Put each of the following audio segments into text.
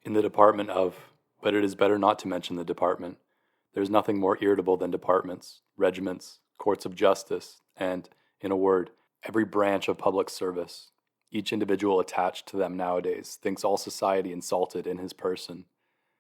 In the department of, but it is better not to mention the department. There is nothing more irritable than departments, regiments, courts of justice, and, in a word, every branch of public service. Each individual attached to them nowadays thinks all society insulted in his person.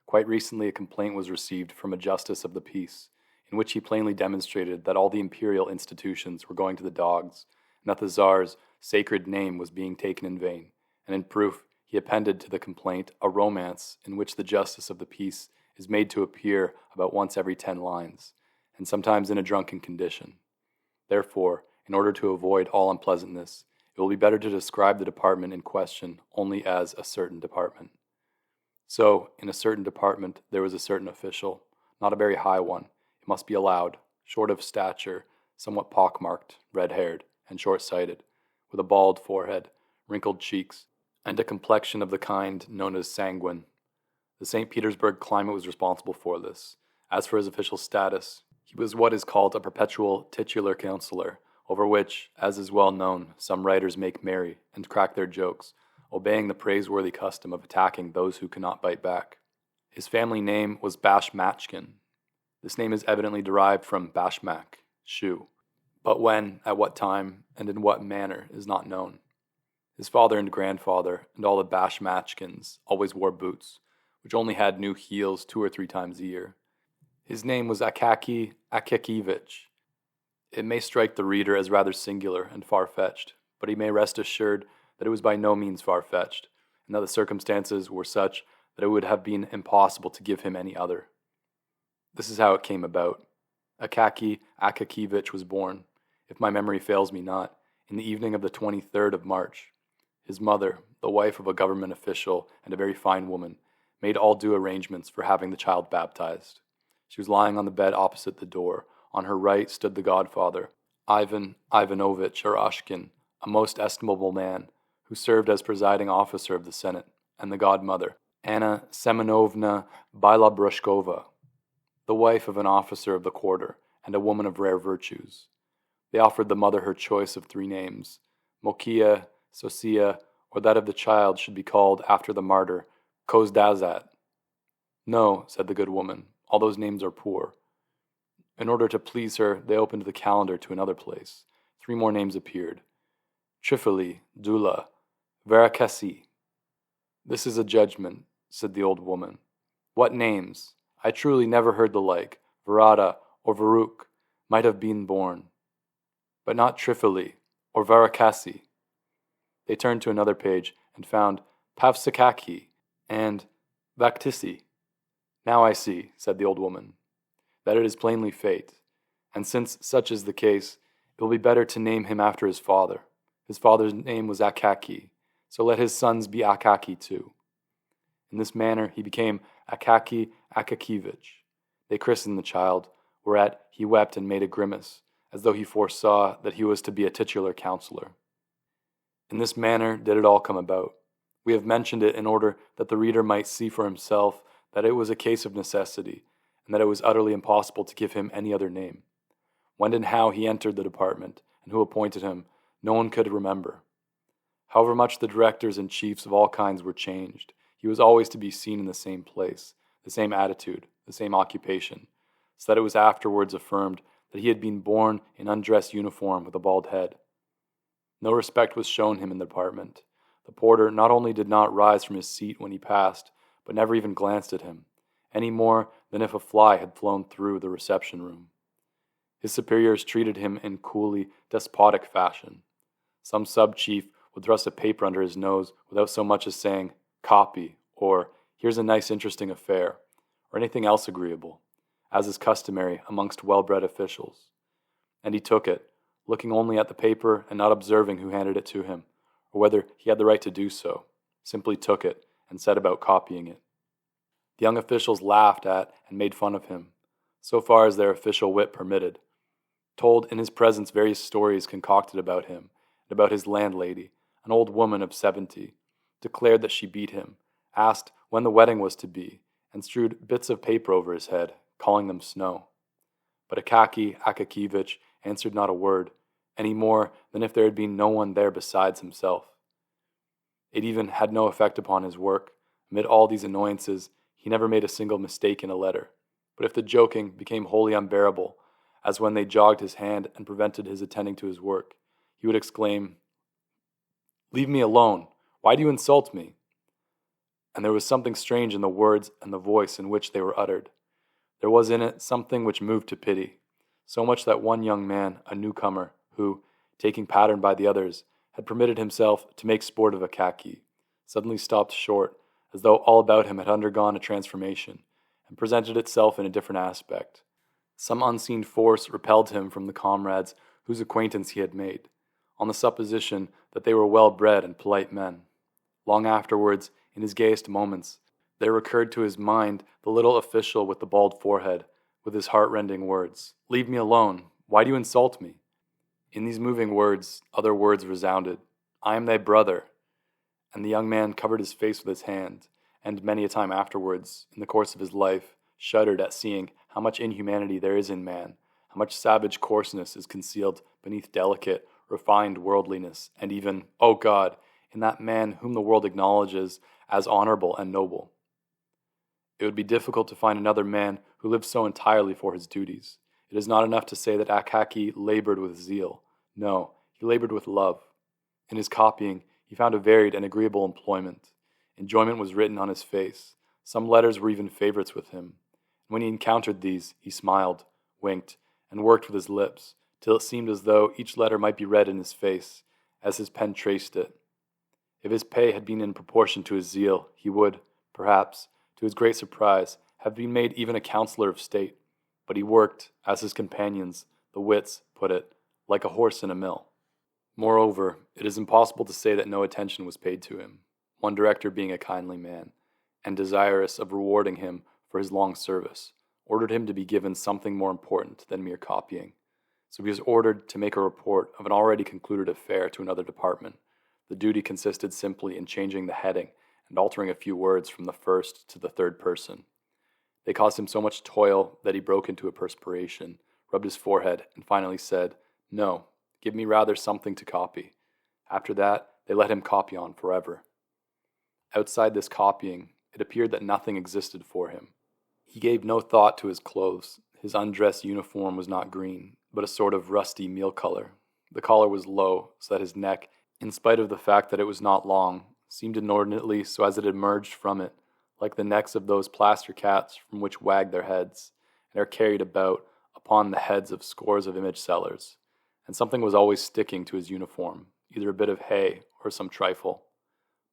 Quite recently, a complaint was received from a justice of the peace, in which he plainly demonstrated that all the imperial institutions were going to the dogs, and that the Tsar's sacred name was being taken in vain, and in proof he appended to the complaint a romance in which the justice of the peace is made to appear about once every 10 lines, and sometimes in a drunken condition. Therefore, in order to avoid all unpleasantness, it will be better to describe the department in question only as a certain department. So, in a certain department, there was a certain official, not a very high one, it must be allowed, short of stature, somewhat pockmarked, red-haired, and short-sighted, with a bald forehead, wrinkled cheeks, and a complexion of the kind known as sanguine. The St. Petersburg climate was responsible for this. As for his official status, he was what is called a perpetual titular counselor, over which, as is well known, some writers make merry and crack their jokes, obeying the praiseworthy custom of attacking those who cannot bite back. His family name was Bashmachkin. This name is evidently derived from bashmak, shoe, but when, at what time, and in what manner is not known. His father and grandfather and all the Bashmachkins always wore boots, which only had new heels 2 or 3 times a year. His name was Akaki Akakivich. It may strike the reader as rather singular and far-fetched, but he may rest assured that it was by no means far-fetched, and that the circumstances were such that it would have been impossible to give him any other. This is how it came about. Akaki Akakivich was born, if my memory fails me not, in the evening of the 23rd of March. His mother, the wife of a government official and a very fine woman, made all due arrangements for having the child baptized. She was lying on the bed opposite the door. On her right stood the godfather, Ivan Ivanovich Eroshkin, a most estimable man, who served as presiding officer of the Senate, and the godmother, Anna Semenovna Bilabrushkova, the wife of an officer of the quarter, and a woman of rare virtues. They offered the mother her choice of 3 names, Mokia, Sosia, or that of the child should be called after the martyr, Kozdazat. No, said the good woman, all those names are poor. In order to please her, they opened the calendar to another place. 3 more names appeared. Trifili, Dula, Varakesi. This is a judgment, said the old woman. What names? I truly never heard the like. Varada or Varuk might have been born, but not Trifili or Varakasi. They turned to another page and found Pavsakaki and Vaktisi. Now I see, said the old woman, that it is plainly fate, and since such is the case, it will be better to name him after his father. His father's name was Akaki, so let his sons be Akaki too. In this manner he became Akaki Akakivich. They christened the child, whereat he wept and made a grimace, as though he foresaw that he was to be a titular counselor. In this manner did it all come about. We have mentioned it in order that the reader might see for himself that it was a case of necessity, and that it was utterly impossible to give him any other name. When and how he entered the department, and who appointed him, no one could remember. However much the directors and chiefs of all kinds were changed, he was always to be seen in the same place, the same attitude, the same occupation, so that it was afterwards affirmed that he had been born in undress uniform with a bald head. No respect was shown him in the department. The porter not only did not rise from his seat when he passed, but never even glanced at him, any more than if a fly had flown through the reception room. His superiors treated him in coolly despotic fashion. Some sub-chief would thrust a paper under his nose without so much as saying, "Copy," or "Here's a nice interesting affair," or anything else agreeable, as is customary amongst well-bred officials. And he took it, looking only at the paper and not observing who handed it to him, or whether he had the right to do so, simply took it and set about copying it. The young officials laughed at and made fun of him, so far as their official wit permitted, told in his presence various stories concocted about him and about his landlady, an old woman of 70, declared that she beat him, asked when the wedding was to be, and strewed bits of paper over his head, calling them snow. But Akaki Akakivich answered not a word, any more than if there had been no one there besides himself. It even had no effect upon his work, Amid all these annoyances, he never made a single mistake in a letter. But if the joking became wholly unbearable, as when they jogged his hand and prevented his attending to his work, he would exclaim, "Leave me alone! Why do you insult me?" And there was something strange in the words and the voice in which they were uttered. There was in it something which moved to pity, so much that one young man, a newcomer, who, taking pattern by the others, had permitted himself to make sport of Akaki, suddenly stopped short, as though all about him had undergone a transformation, and presented itself in a different aspect. Some unseen force repelled him from the comrades whose acquaintance he had made, on the supposition that they were well-bred and polite men. Long afterwards, in his gayest moments, there recurred to his mind the little official with the bald forehead, with his heart-rending words, "Leave me alone! Why do you insult me?" In these moving words, other words resounded, "I am thy brother." And the young man covered his face with his hand, and many a time afterwards, in the course of his life, shuddered at seeing how much inhumanity there is in man, how much savage coarseness is concealed beneath delicate, refined worldliness, and even, oh God, in that man whom the world acknowledges as honorable and noble. It would be difficult to find another man who lived so entirely for his duties. It is not enough to say that Akaki labored with zeal. No, he labored with love. In his copying, he found a varied and agreeable employment. Enjoyment was written on his face. Some letters were even favorites with him. And when he encountered these, he smiled, winked, and worked with his lips, till it seemed as though each letter might be read in his face, as his pen traced it. If his pay had been in proportion to his zeal, he would, perhaps, to his great surprise, have been made even a councillor of state. But he worked, as his companions, the wits, put it, like a horse in a mill. Moreover, it is impossible to say that no attention was paid to him, one director being a kindly man, and desirous of rewarding him for his long service, ordered him to be given something more important than mere copying. So he was ordered to make a report of an already concluded affair to another department. The duty consisted simply in changing the heading and altering a few words from the first to the third person. They caused him so much toil that he broke into a perspiration, rubbed his forehead, and finally said, "No, give me rather something to copy." After that, they let him copy on forever. Outside this copying, it appeared that nothing existed for him. He gave no thought to his clothes. His undress uniform was not green, but a sort of rusty meal color. The collar was low, so that his neck, in spite of the fact that it was not long, seemed inordinately so as it emerged from it, like the necks of those plaster cats from which wag their heads, and are carried about upon the heads of scores of image sellers. And something was always sticking to his uniform, either a bit of hay or some trifle.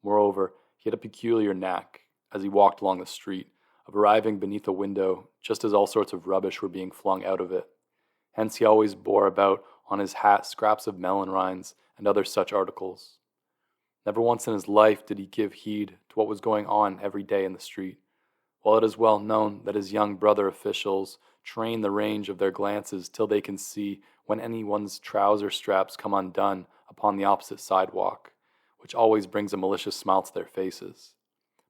Moreover, he had a peculiar knack, as he walked along the street, of arriving beneath a window just as all sorts of rubbish were being flung out of it. Hence he always bore about on his hat scraps of melon rinds and other such articles. Never once in his life did he give heed to what was going on every day in the street, while it is well known that his young brother officials train the range of their glances till they can see when anyone's trouser straps come undone upon the opposite sidewalk, which always brings a malicious smile to their faces.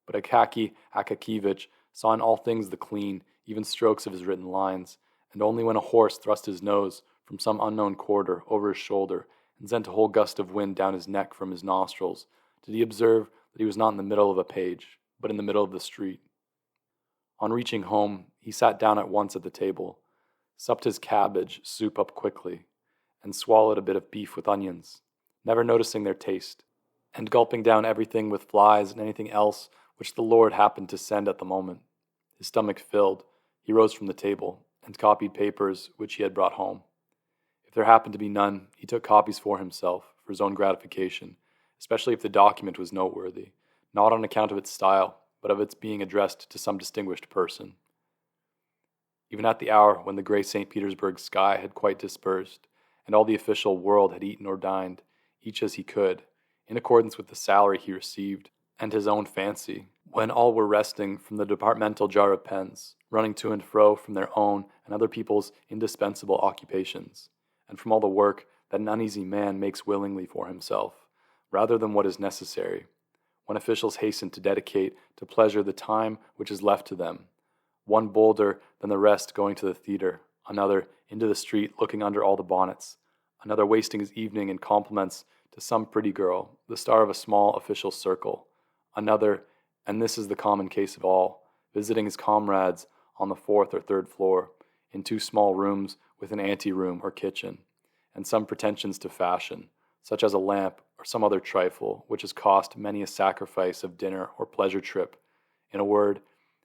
But Akaki Akakivich saw in all things the clean, even strokes of his written lines, and only when a horse thrust his nose from some unknown quarter over his shoulder and sent a whole gust of wind down his neck from his nostrils, did he observe that he was not in the middle of a page, but in the middle of the street. On reaching home, he sat down at once at the table, supped his cabbage soup up quickly, and swallowed a bit of beef with onions, never noticing their taste, and gulping down everything with flies and anything else which the Lord happened to send at the moment. His stomach filled, he rose from the table, and copied papers which he had brought home. If there happened to be none, he took copies for himself, for his own gratification, especially if the document was noteworthy, not on account of its style, but of its being addressed to some distinguished person. Even at the hour when the grey St. Petersburg sky had quite dispersed, and all the official world had eaten or dined, each as he could, in accordance with the salary he received, and his own fancy, when all were resting from the departmental jar of pens, running to and fro from their own and other people's indispensable occupations, and from all the work that an uneasy man makes willingly for himself, rather than what is necessary, when officials hasten to dedicate to pleasure the time which is left to them, one bolder than the rest going to the theatre, another into the street looking under all the bonnets, another wasting his evening in compliments to some pretty girl, the star of a small official circle, another And this is the common case of all, visiting his comrades on the 4th or 3rd floor, in 2 small rooms with an anteroom or kitchen, and some pretensions to fashion, such as a lamp or some other trifle which has cost many a sacrifice of dinner or pleasure trip. In a word,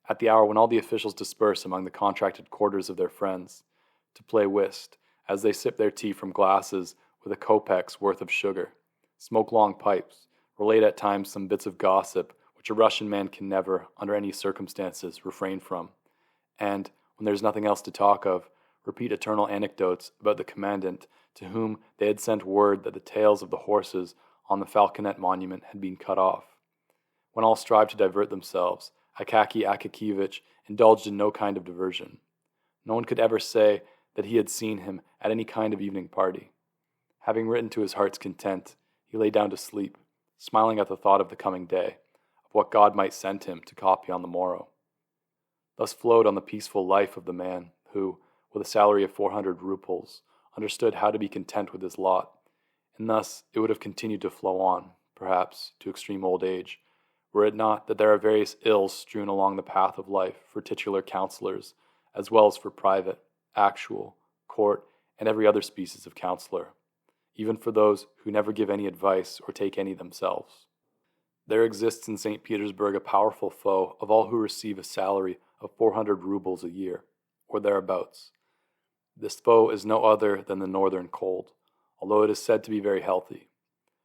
at the hour when all the officials disperse among the contracted quarters of their friends, to play whist, as they sip their tea from glasses with a kopek's worth of sugar, smoke long pipes, relate at times some bits of gossip which a Russian man can never, under any circumstances, refrain from, and, when there is nothing else to talk of, repeat eternal anecdotes about the commandant to whom they had sent word that the tails of the horses on the Falconet monument had been cut off. When all strive to divert themselves, Akaki Akakiyevich indulged in no kind of diversion. No one could ever say that he had seen him at any kind of evening party. Having written to his heart's content, he lay down to sleep, smiling at the thought of the coming day, of what God might send him to copy on the morrow. Thus flowed on the peaceful life of the man who, with a salary of 400 roubles, understood how to be content with his lot, and thus it would have continued to flow on, perhaps, to extreme old age, were it not that there are various ills strewn along the path of life for titular counselors, as well as for private, actual, court, and every other species of counselor, even for those who never give any advice or take any themselves. There exists in St. Petersburg a powerful foe of all who receive a salary of 400 roubles a year, or thereabouts. This foe is no other than the northern cold, although it is said to be very healthy.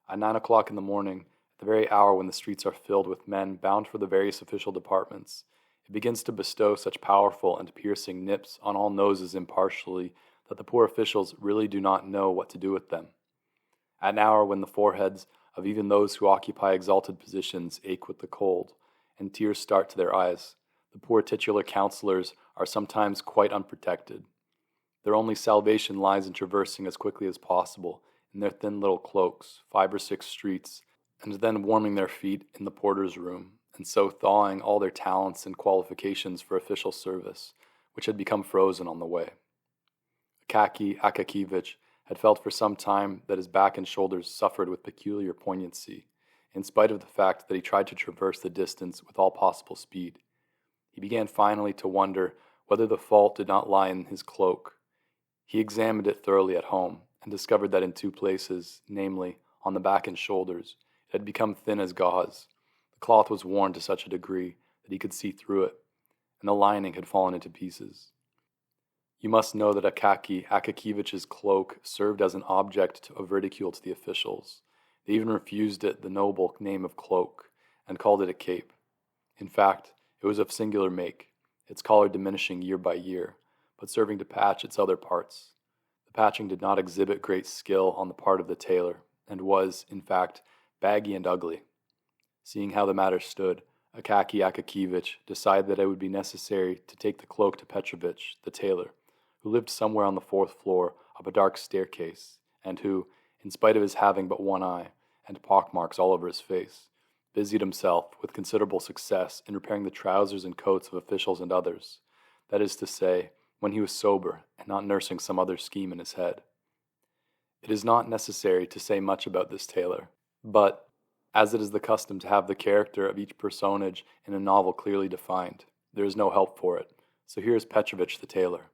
At 9 o'clock in the morning, at the very hour when the streets are filled with men bound for the various official departments, it begins to bestow such powerful and piercing nips on all noses impartially that the poor officials really do not know what to do with them. At an hour when the foreheads of even those who occupy exalted positions ache with the cold, and tears start to their eyes, the poor titular counselors are sometimes quite unprotected. Their only salvation lies in traversing as quickly as possible in their thin little cloaks 5 or 6 streets, and then warming their feet in the porter's room, and so thawing all their talents and qualifications for official service, which had become frozen on the way. Akaki Akakiyevich had felt for some time that his back and shoulders suffered with peculiar poignancy, in spite of the fact that he tried to traverse the distance with all possible speed. He began finally to wonder whether the fault did not lie in his cloak. He examined it thoroughly at home, and discovered that in 2 places, namely, on the back and shoulders, it had become thin as gauze. The cloth was worn to such a degree that he could see through it, and the lining had fallen into pieces. You must know that Akaki Akakiyevich's cloak served as an object of ridicule to the officials. They even refused it the noble name of cloak, and called it a cape. In fact, it was of singular make, its collar diminishing year by year, but serving to patch its other parts. The patching did not exhibit great skill on the part of the tailor, and was, in fact, baggy and ugly. Seeing how the matter stood, Akaki Akakiyevich decided that it would be necessary to take the cloak to Petrovich, the tailor, who lived somewhere on the 4th floor up a dark staircase, and who, in spite of his having but one eye, and pockmarks all over his face, busied himself with considerable success in repairing the trousers and coats of officials and others, that is to say, when he was sober and not nursing some other scheme in his head. It is not necessary to say much about this tailor, but, as it is the custom to have the character of each personage in a novel clearly defined, there is no help for it, so here is Petrovich the tailor.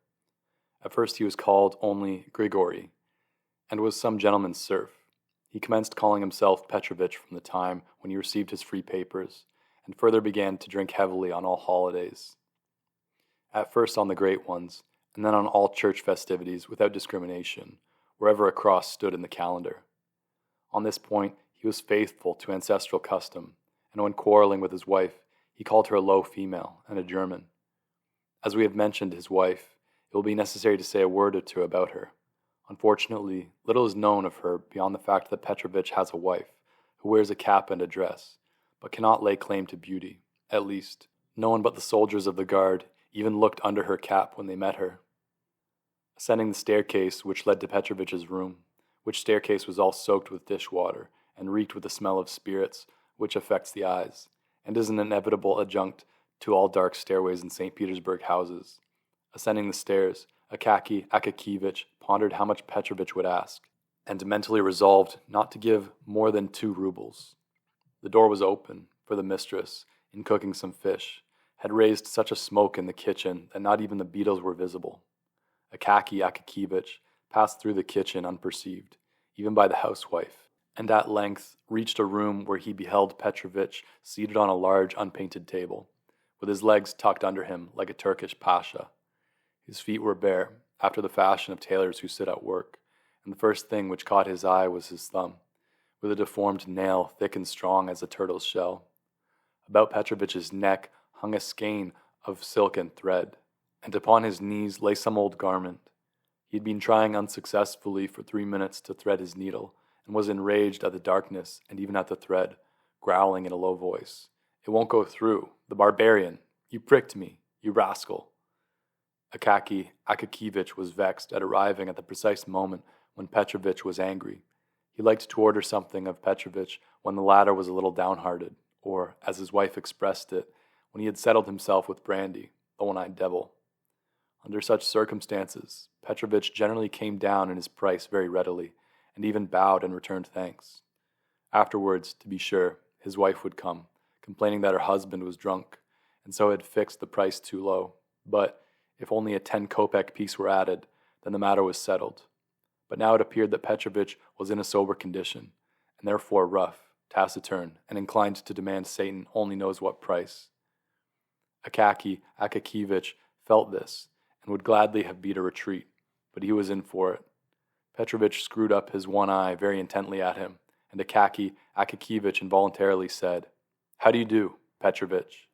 At first he was called only Grigory, and was some gentleman's serf. He commenced calling himself Petrovich from the time when he received his free papers, and further began to drink heavily on all holidays. At first on the great ones, and then on all church festivities without discrimination, wherever a cross stood in the calendar. On this point he was faithful to ancestral custom, and when quarreling with his wife, he called her a low female and a German. As we have mentioned his wife, it will be necessary to say a word or two about her. Unfortunately, little is known of her beyond the fact that Petrovich has a wife, who wears a cap and a dress, but cannot lay claim to beauty. At least, no one but the soldiers of the guard even looked under her cap when they met her. Ascending the staircase which led to Petrovich's room, which staircase was all soaked with dishwater, and reeked with the smell of spirits, which affects the eyes, and is an inevitable adjunct to all dark stairways in St. Petersburg houses. Ascending the stairs, Akaki Akakiyevich pondered how much Petrovich would ask, and mentally resolved not to give more than 2 roubles. The door was open, for the mistress, in cooking some fish, had raised such a smoke in the kitchen that not even the beetles were visible. Akaki Akakivich passed through the kitchen unperceived, even by the housewife, and at length reached a room where he beheld Petrovich seated on a large unpainted table, with his legs tucked under him like a Turkish pasha. His feet were bare, after the fashion of tailors who sit at work, and the first thing which caught his eye was his thumb, with a deformed nail thick and strong as a turtle's shell. About Petrovich's neck hung a skein of silk and thread, and upon his knees lay some old garment. He had been trying unsuccessfully for 3 minutes to thread his needle, and was enraged at the darkness and even at the thread, growling in a low voice, "It won't go through, the barbarian! You pricked me, you rascal!" Akaki Akakivich was vexed at arriving at the precise moment when Petrovich was angry. He liked to order something of Petrovich when the latter was a little downhearted, or, as his wife expressed it, when he had settled himself with brandy, the one-eyed devil. Under such circumstances, Petrovich generally came down in his price very readily, and even bowed and returned thanks. Afterwards, to be sure, his wife would come, complaining that her husband was drunk, and so had fixed the price too low, but if only a 10-kopeck piece were added, then the matter was settled. But now it appeared that Petrovich was in a sober condition, and therefore rough, taciturn, and inclined to demand Satan only knows what price. Akaki Akakivich felt this, and would gladly have beat a retreat, but he was in for it. Petrovich screwed up his one eye very intently at him, and Akaki Akakivich involuntarily said, "How do you do, Petrovich?"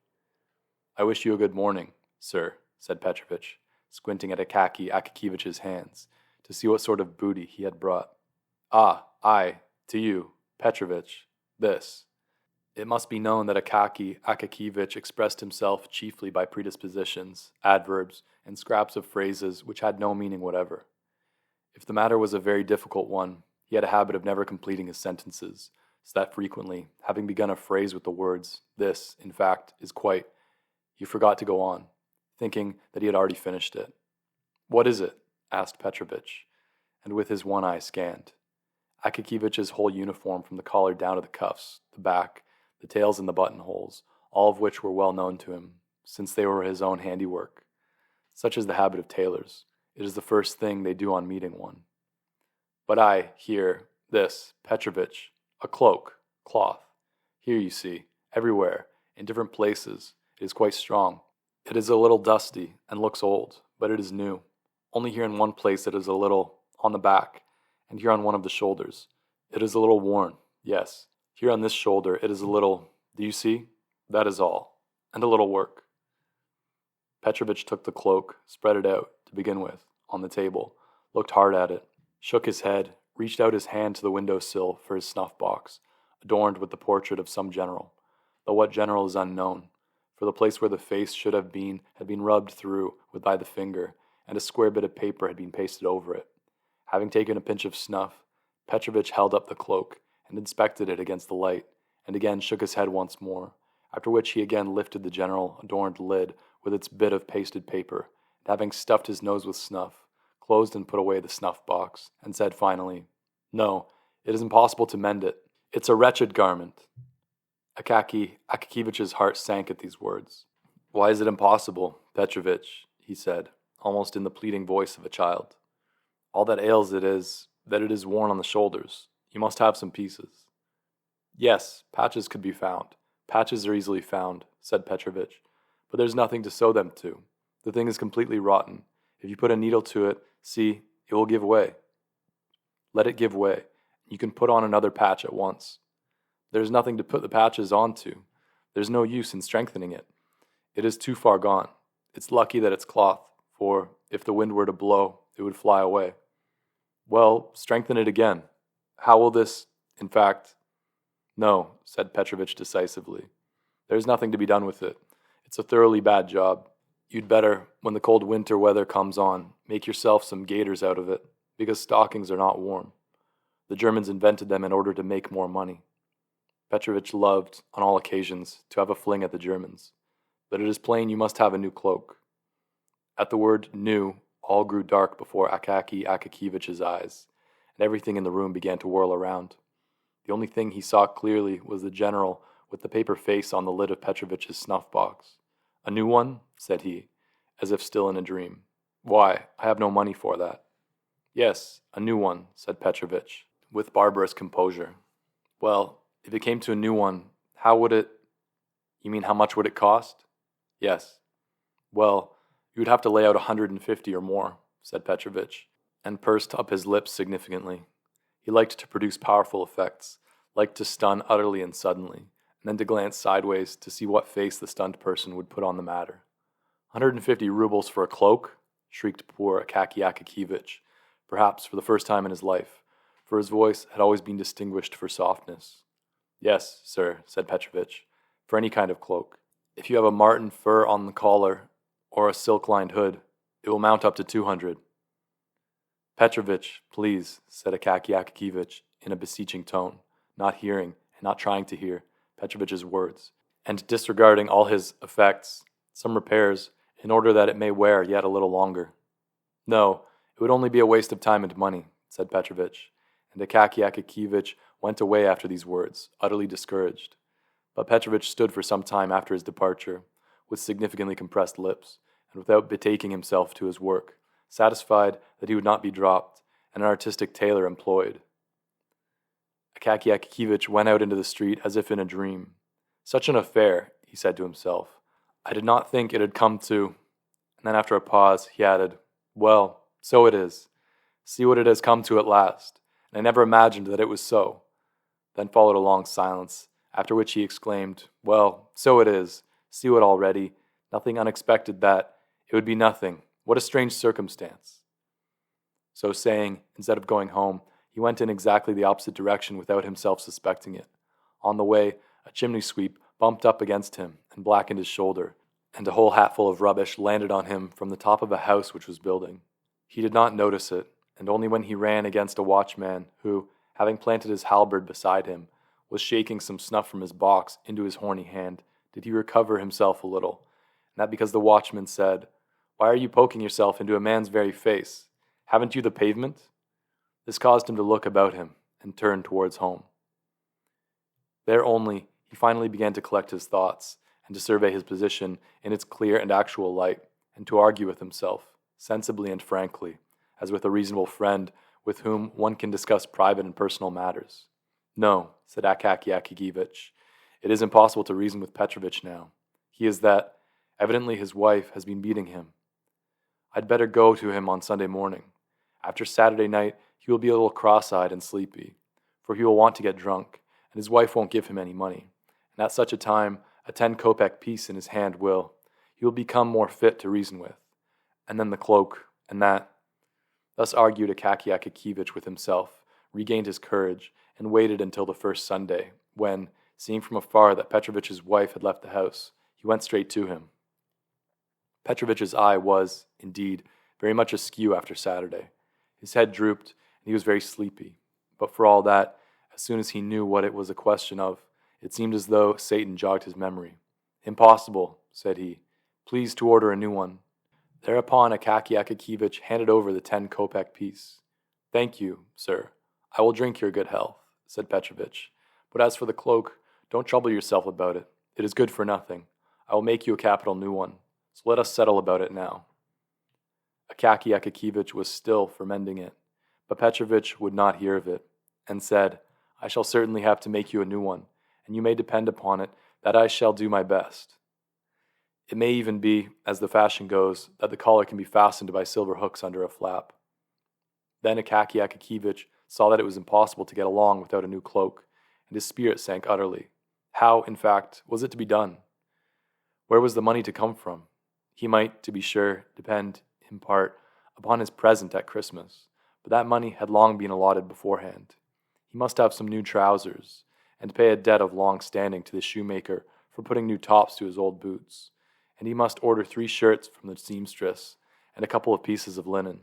"I wish you a good morning, sir," said Petrovich, squinting at Akaki Akakivich's hands, to see what sort of booty he had brought. "Ah, aye, to you, Petrovich, this." It must be known that Akaki Akakivich expressed himself chiefly by predispositions, adverbs, and scraps of phrases which had no meaning whatever. If the matter was a very difficult one, he had a habit of never completing his sentences, so that frequently, having begun a phrase with the words, "This, in fact, is quite," he forgot to go on, thinking that he had already finished it. "What is it?" asked Petrovich, and with his one eye scanned. Akakivich's whole uniform from the collar down to the cuffs, the back, the tails and the buttonholes, all of which were well known to him, since they were his own handiwork. Such is the habit of tailors. It is the first thing they do on meeting one. "But I, here, this, Petrovich, a cloak, cloth. Here you see, everywhere, in different places, it is quite strong. It is a little dusty, and looks old, but it is new. Only here in one place it is a little, on the back, and here on one of the shoulders. It is a little worn, yes. Here on this shoulder it is a little, do you see? That is all. And a little work." Petrovich took the cloak, spread it out, to begin with, on the table, looked hard at it, shook his head, reached out his hand to the window-sill for his snuff-box, adorned with the portrait of some general, though what general is unknown, for the place where the face should have been had been rubbed through with by the finger, and a square bit of paper had been pasted over it. Having taken a pinch of snuff, Petrovich held up the cloak, and inspected it against the light, and again shook his head once more, after which he again lifted the general adorned lid with its bit of pasted paper, and having stuffed his nose with snuff, closed and put away the snuff-box, and said finally, "No, it is impossible to mend it. It's a wretched garment." Akaki Akakivich's heart sank at these words. "Why is it impossible, Petrovich?" he said, almost in the pleading voice of a child. "All that ails it is that it is worn on the shoulders. You must have some pieces." "Yes, patches could be found. Patches are easily found," said Petrovich, "but there's nothing to sew them to. The thing is completely rotten. If you put a needle to it, see, it will give way. Let it give way. You can put on another patch at once. There's nothing to put the patches onto. There's no use in strengthening it. It is too far gone. It's lucky that it's cloth, for if the wind were to blow, it would fly away." "Well, strengthen it again. How will this, in fact—" "No," said Petrovich decisively. "There's nothing to be done with it. It's a thoroughly bad job. You'd better, when the cold winter weather comes on, make yourself some gaiters out of it, because stockings are not warm. The Germans invented them in order to make more money." Petrovich loved, on all occasions, to have a fling at the Germans, but it is plain you must have a new cloak. At the word "new," all grew dark before Akaki Akakivich's eyes, and everything in the room began to whirl around. The only thing he saw clearly was the general with the paper face on the lid of Petrovich's snuff box. "A new one?" said he, as if still in a dream. "Why, I have no money for that." "Yes, a new one," said Petrovich, with barbarous composure. "Well, if it came to a new one, how would it— You mean how much would it cost?" "Yes." "Well, you would have to lay out 150 or more," said Petrovich, and pursed up his lips significantly. He liked to produce powerful effects, liked to stun utterly and suddenly, and then to glance sideways to see what face the stunned person would put on the matter. 150 rubles for a cloak?" shrieked poor Akaki Akakivich, perhaps for the first time in his life, for his voice had always been distinguished for softness. "Yes, sir," said Petrovich, "for any kind of cloak. If you have a marten fur on the collar, or a silk-lined hood, it will mount up to 200. "Petrovich, please," said Akaki Akakivich in a beseeching tone, not hearing and not trying to hear Petrovich's words, and disregarding all his effects, "some repairs, in order that it may wear yet a little longer." "No, it would only be a waste of time and money," said Petrovich, and Akaki Akakivich went away after these words, utterly discouraged. But Petrovich stood for some time after his departure, with significantly compressed lips, and without betaking himself to his work, satisfied that he would not be dropped, and an artistic tailor employed. Akaki Akakivich went out into the street as if in a dream. "Such an affair," he said to himself. "I did not think it had come to—" And then after a pause, he added, "Well, so it is. See what it has come to at last, and I never imagined that it was so." Then followed a long silence, after which he exclaimed, "Well, so it is. See what already. Nothing unexpected that. It would be nothing. What a strange circumstance." So saying, instead of going home, he went in exactly the opposite direction without himself suspecting it. On the way, a chimney sweep bumped up against him and blackened his shoulder, and a whole hatful of rubbish landed on him from the top of a house which was building. He did not notice it, and only when he ran against a watchman who, having planted his halberd beside him, was shaking some snuff from his box into his horny hand, did he recover himself a little, and that because the watchman said, "Why are you poking yourself into a man's very face? Haven't you the pavement?" This caused him to look about him and turn towards home. There only, he finally began to collect his thoughts, and to survey his position in its clear and actual light, and to argue with himself, sensibly and frankly, as with a reasonable friend with whom one can discuss private and personal matters. "No," said Akaki Akakivich, "it is impossible to reason with Petrovich now. He is that. Evidently his wife has been beating him. I'd better go to him on Sunday morning. After Saturday night he will be a little cross-eyed and sleepy, for he will want to get drunk, and his wife won't give him any money, and at such a time a 10-kopeck piece in his hand he will become more fit to reason with. And then the cloak, and that." Thus argued Akaki Akakivich with himself, regained his courage, and waited until the first Sunday, when, seeing from afar that Petrovich's wife had left the house, he went straight to him. Petrovich's eye was, indeed, very much askew after Saturday. His head drooped, and he was very sleepy. But for all that, as soon as he knew what it was a question of, it seemed as though Satan jogged his memory. "Impossible," said he. "Please to order a new one." Thereupon Akaki Akakivich handed over the 10-kopeck piece. "Thank you, sir. I will drink your good health," said Petrovich. "But as for the cloak, don't trouble yourself about it. It is good for nothing. I will make you a capital new one. So let us settle about it now." Akaki Akakivich was still for mending it, but Petrovich would not hear of it, and said, "I shall certainly have to make you a new one, and you may depend upon it that I shall do my best. It may even be, as the fashion goes, that the collar can be fastened by silver hooks under a flap." Then Akaki Akakivich saw that it was impossible to get along without a new cloak, and his spirit sank utterly. How, in fact, was it to be done? Where was the money to come from? He might, to be sure, depend, in part, upon his present at Christmas, but that money had long been allotted beforehand. He must have some new trousers, and pay a debt of long standing to the shoemaker for putting new tops to his old boots, and he must order 3 shirts from the seamstress, and a couple of pieces of linen.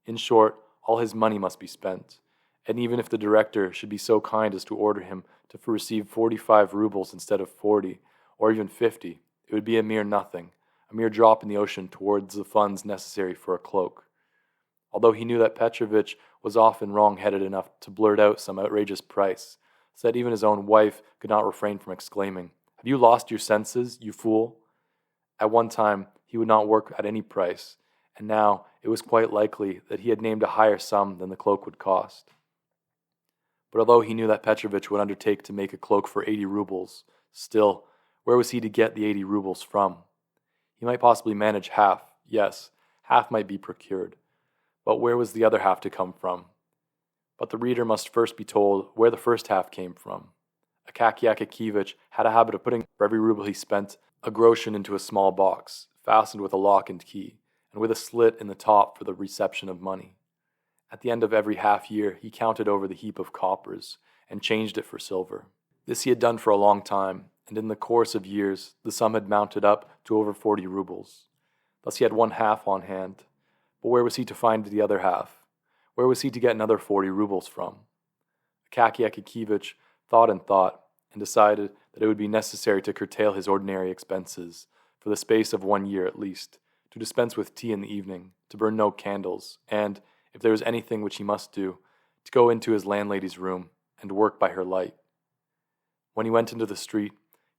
In short, all his money must be spent, and even if the director should be so kind as to order him to receive 45 rubles instead of 40, or even 50, it would be a mere nothing, a mere drop in the ocean towards the funds necessary for a cloak. Although he knew that Petrovich was often wrong-headed enough to blurt out some outrageous price, so that even his own wife could not refrain from exclaiming, "Have you lost your senses, you fool?" At one time, he would not work at any price, and now it was quite likely that he had named a higher sum than the cloak would cost. But although he knew that Petrovich would undertake to make a cloak for 80 rubles, still, where was he to get the 80 rubles from? He might possibly manage half, yes, half might be procured, but where was the other half to come from? But the reader must first be told where the first half came from. Akaki Akakivich had a habit of putting for every ruble he spent a groschen into a small box, fastened with a lock and key, and with a slit in the top for the reception of money. At the end of every half year, he counted over the heap of coppers and changed it for silver. This he had done for a long time, and in the course of years, the sum had mounted up to over 40 rubles. Thus he had one half on hand. But where was he to find the other half? Where was he to get another 40 rubles from? Akaki Akakivich thought and decided that it would be necessary to curtail his ordinary expenses, for the space of 1 year at least, to dispense with tea in the evening, to burn no candles, and, if there was anything which he must do, to go into his landlady's room and work by her light. When he went into the street,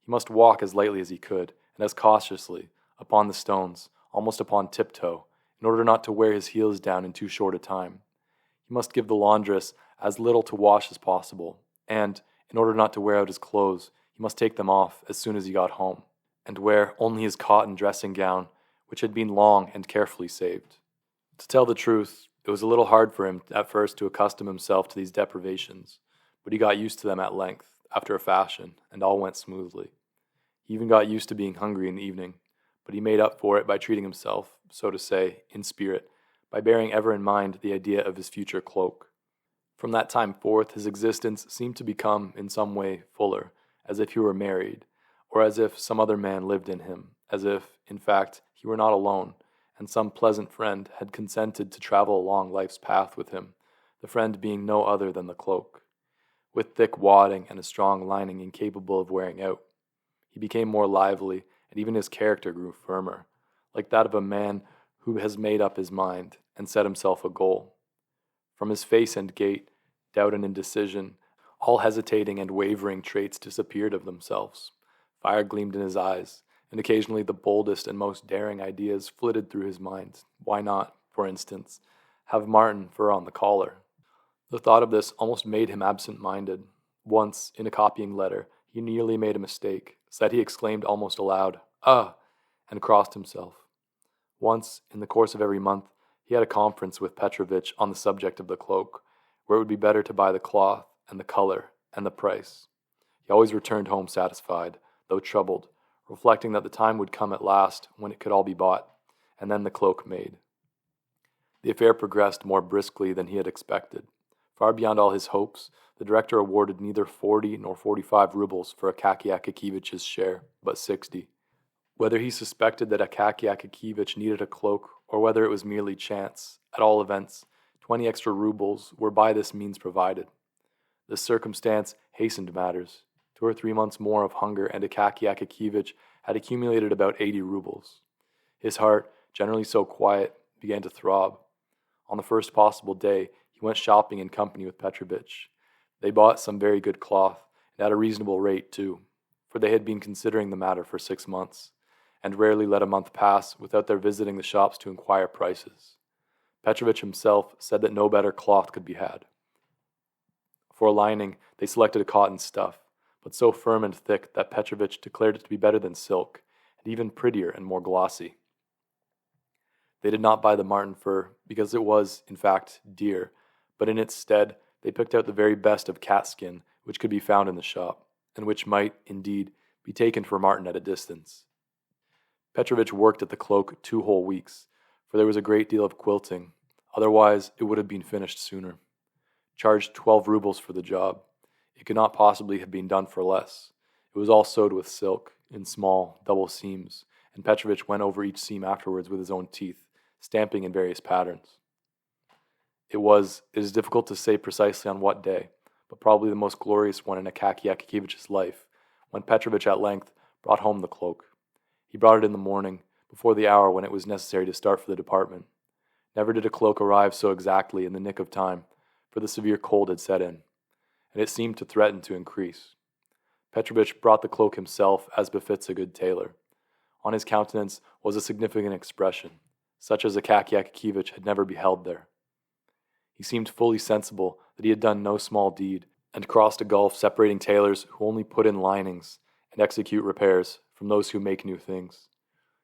he must walk as lightly as he could, and as cautiously, upon the stones, almost upon tiptoe, in order not to wear his heels down in too short a time. He must give the laundress as little to wash as possible, and, in order not to wear out his clothes, he must take them off as soon as he got home, and wear only his cotton dressing gown, which had been long and carefully saved. To tell the truth, it was a little hard for him at first to accustom himself to these deprivations, but he got used to them at length, after a fashion, and all went smoothly. He even got used to being hungry in the evening, but he made up for it by treating himself, so to say, in spirit, by bearing ever in mind the idea of his future cloak. From that time forth, his existence seemed to become, in some way, fuller, as if he were married, or as if some other man lived in him, as if, in fact, he were not alone, and some pleasant friend had consented to travel along life's path with him, the friend being no other than the cloak. With thick wadding and a strong lining incapable of wearing out, he became more lively, and even his character grew firmer, like that of a man who has made up his mind and set himself a goal. From his face and gait, doubt and indecision, all hesitating and wavering traits disappeared of themselves. Fire gleamed in his eyes, and occasionally the boldest and most daring ideas flitted through his mind. Why not, for instance, have marten fur on the collar? The thought of this almost made him absent-minded. Once, in a copying letter, he nearly made a mistake, so that he exclaimed almost aloud, "Ah!" and crossed himself. Once, in the course of every month, he had a conference with Petrovich on the subject of the cloak, where it would be better to buy the cloth and the color and the price. He always returned home satisfied, though troubled, reflecting that the time would come at last when it could all be bought, and then the cloak made. The affair progressed more briskly than he had expected. Far beyond all his hopes, the director awarded neither 40 nor 45 rubles for Akaki Akakivich's share, but 60. Whether he suspected that Akaki Akakivich needed a cloak, or whether it was merely chance, at all events, 20 extra rubles were by this means provided. This circumstance hastened matters. 2 or 3 months more of hunger, and Akaki Akakivich had accumulated about 80 rubles. His heart, generally so quiet, began to throb. On the first possible day, he went shopping in company with Petrovich. They bought some very good cloth, and at a reasonable rate, too, for they had been considering the matter for 6 months, and rarely let a month pass without their visiting the shops to inquire prices. Petrovich himself said that no better cloth could be had. For a lining, they selected a cotton stuff, but so firm and thick that Petrovich declared it to be better than silk, and even prettier and more glossy. They did not buy the marten fur, because it was, in fact, dear, but in its stead they picked out the very best of cat skin which could be found in the shop, and which might, indeed, be taken for marten at a distance. Petrovich worked at the cloak 2 whole weeks, for there was a great deal of quilting, otherwise it would have been finished sooner. Charged 12 rubles for the job. It could not possibly have been done for less. It was all sewed with silk, in small, double seams, and Petrovich went over each seam afterwards with his own teeth, stamping in various patterns. It is difficult to say precisely on what day, but probably the most glorious one in Akaki Akakivich's life, when Petrovich at length brought home the cloak. He brought it in the morning, before the hour when it was necessary to start for the department. Never did a cloak arrive so exactly in the nick of time, for the severe cold had set in. and it seemed to threaten to increase. Petrovich brought the cloak himself, as befits a good tailor. On his countenance was a significant expression, such as Akaki Akakivich had never beheld there. He seemed fully sensible that he had done no small deed, and crossed a gulf separating tailors who only put in linings and execute repairs from those who make new things.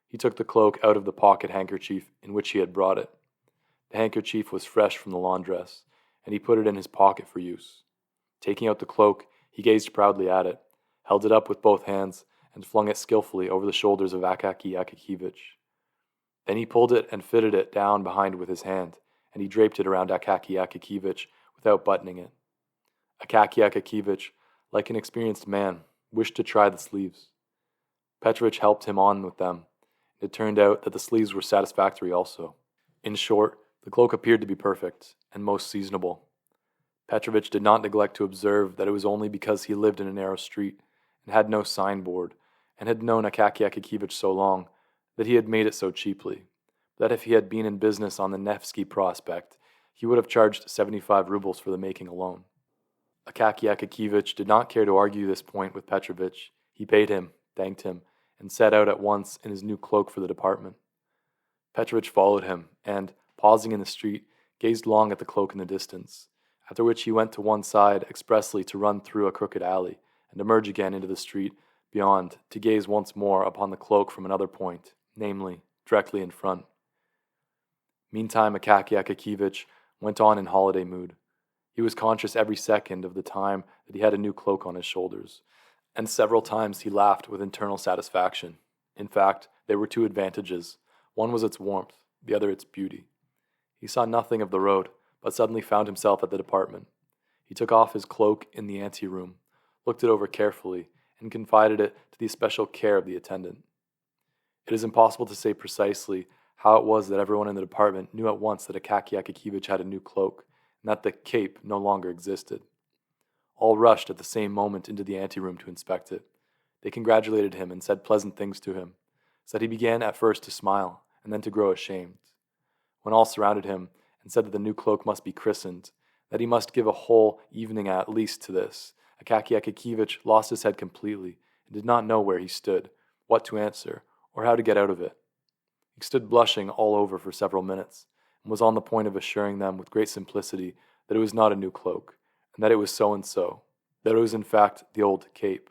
He took the cloak out of the pocket handkerchief in which he had brought it. The handkerchief was fresh from the laundress, and he put it in his pocket for use. Taking out the cloak, he gazed proudly at it, held it up with both hands, and flung it skillfully over the shoulders of Akaki Akakivich. Then he pulled it and fitted it down behind with his hand, and he draped it around Akaki Akakivich without buttoning it. Akaki Akakivich, like an experienced man, wished to try the sleeves. Petrovich helped him on with them. It turned out that the sleeves were satisfactory also. In short, the cloak appeared to be perfect, and most seasonable. Petrovich did not neglect to observe that it was only because he lived in a narrow street, and had no signboard, and had known Akaki Akakivich so long, that he had made it so cheaply, that if he had been in business on the Nevsky Prospect, he would have charged 75 rubles for the making alone. Akaki Akakivich did not care to argue this point with Petrovich. He paid him, thanked him, and set out at once in his new cloak for the department. Petrovich followed him, and, pausing in the street, gazed long at the cloak in the distance, after which he went to one side expressly to run through a crooked alley, and emerge again into the street beyond to gaze once more upon the cloak from another point, namely, directly in front. Meantime, Akaki Akakivich went on in holiday mood. He was conscious every second of the time that he had a new cloak on his shoulders, and several times he laughed with internal satisfaction. In fact, there were two advantages. One was its warmth, the other its beauty. He saw nothing of the road, but suddenly found himself at the department. He took off his cloak in the anteroom, looked it over carefully, and confided it to the especial care of the attendant. It is impossible to say precisely how it was that everyone in the department knew at once that Akaki Akakivich had a new cloak, and that the cape no longer existed. All rushed at the same moment into the anteroom to inspect it. They congratulated him and said pleasant things to him, so that he began at first to smile, and then to grow ashamed. When all surrounded him, and said that the new cloak must be christened, that he must give a whole evening at least to this, Akaki Akakivich lost his head completely, and did not know where he stood, what to answer, or how to get out of it. He stood blushing all over for several minutes, and was on the point of assuring them with great simplicity that it was not a new cloak, and that it was so and so, that it was in fact the old cape.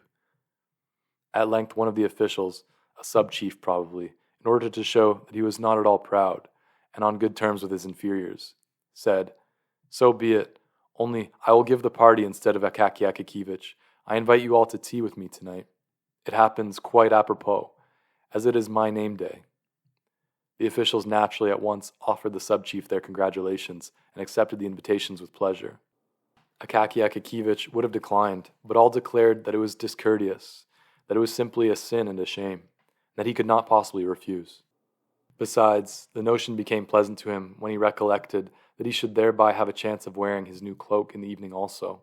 At length one of the officials, a sub-chief probably, in order to show that he was not at all proud, and on good terms with his inferiors, said, "So be it, only I will give the party instead of Akaki Akakivich. I invite you all to tea with me tonight. It happens quite apropos, as it is my name day." The officials naturally at once offered the sub-chief their congratulations, and accepted the invitations with pleasure. Akaki Akakivich would have declined, but all declared that it was discourteous, that it was simply a sin and a shame, that he could not possibly refuse. Besides, the notion became pleasant to him when he recollected that he should thereby have a chance of wearing his new cloak in the evening also.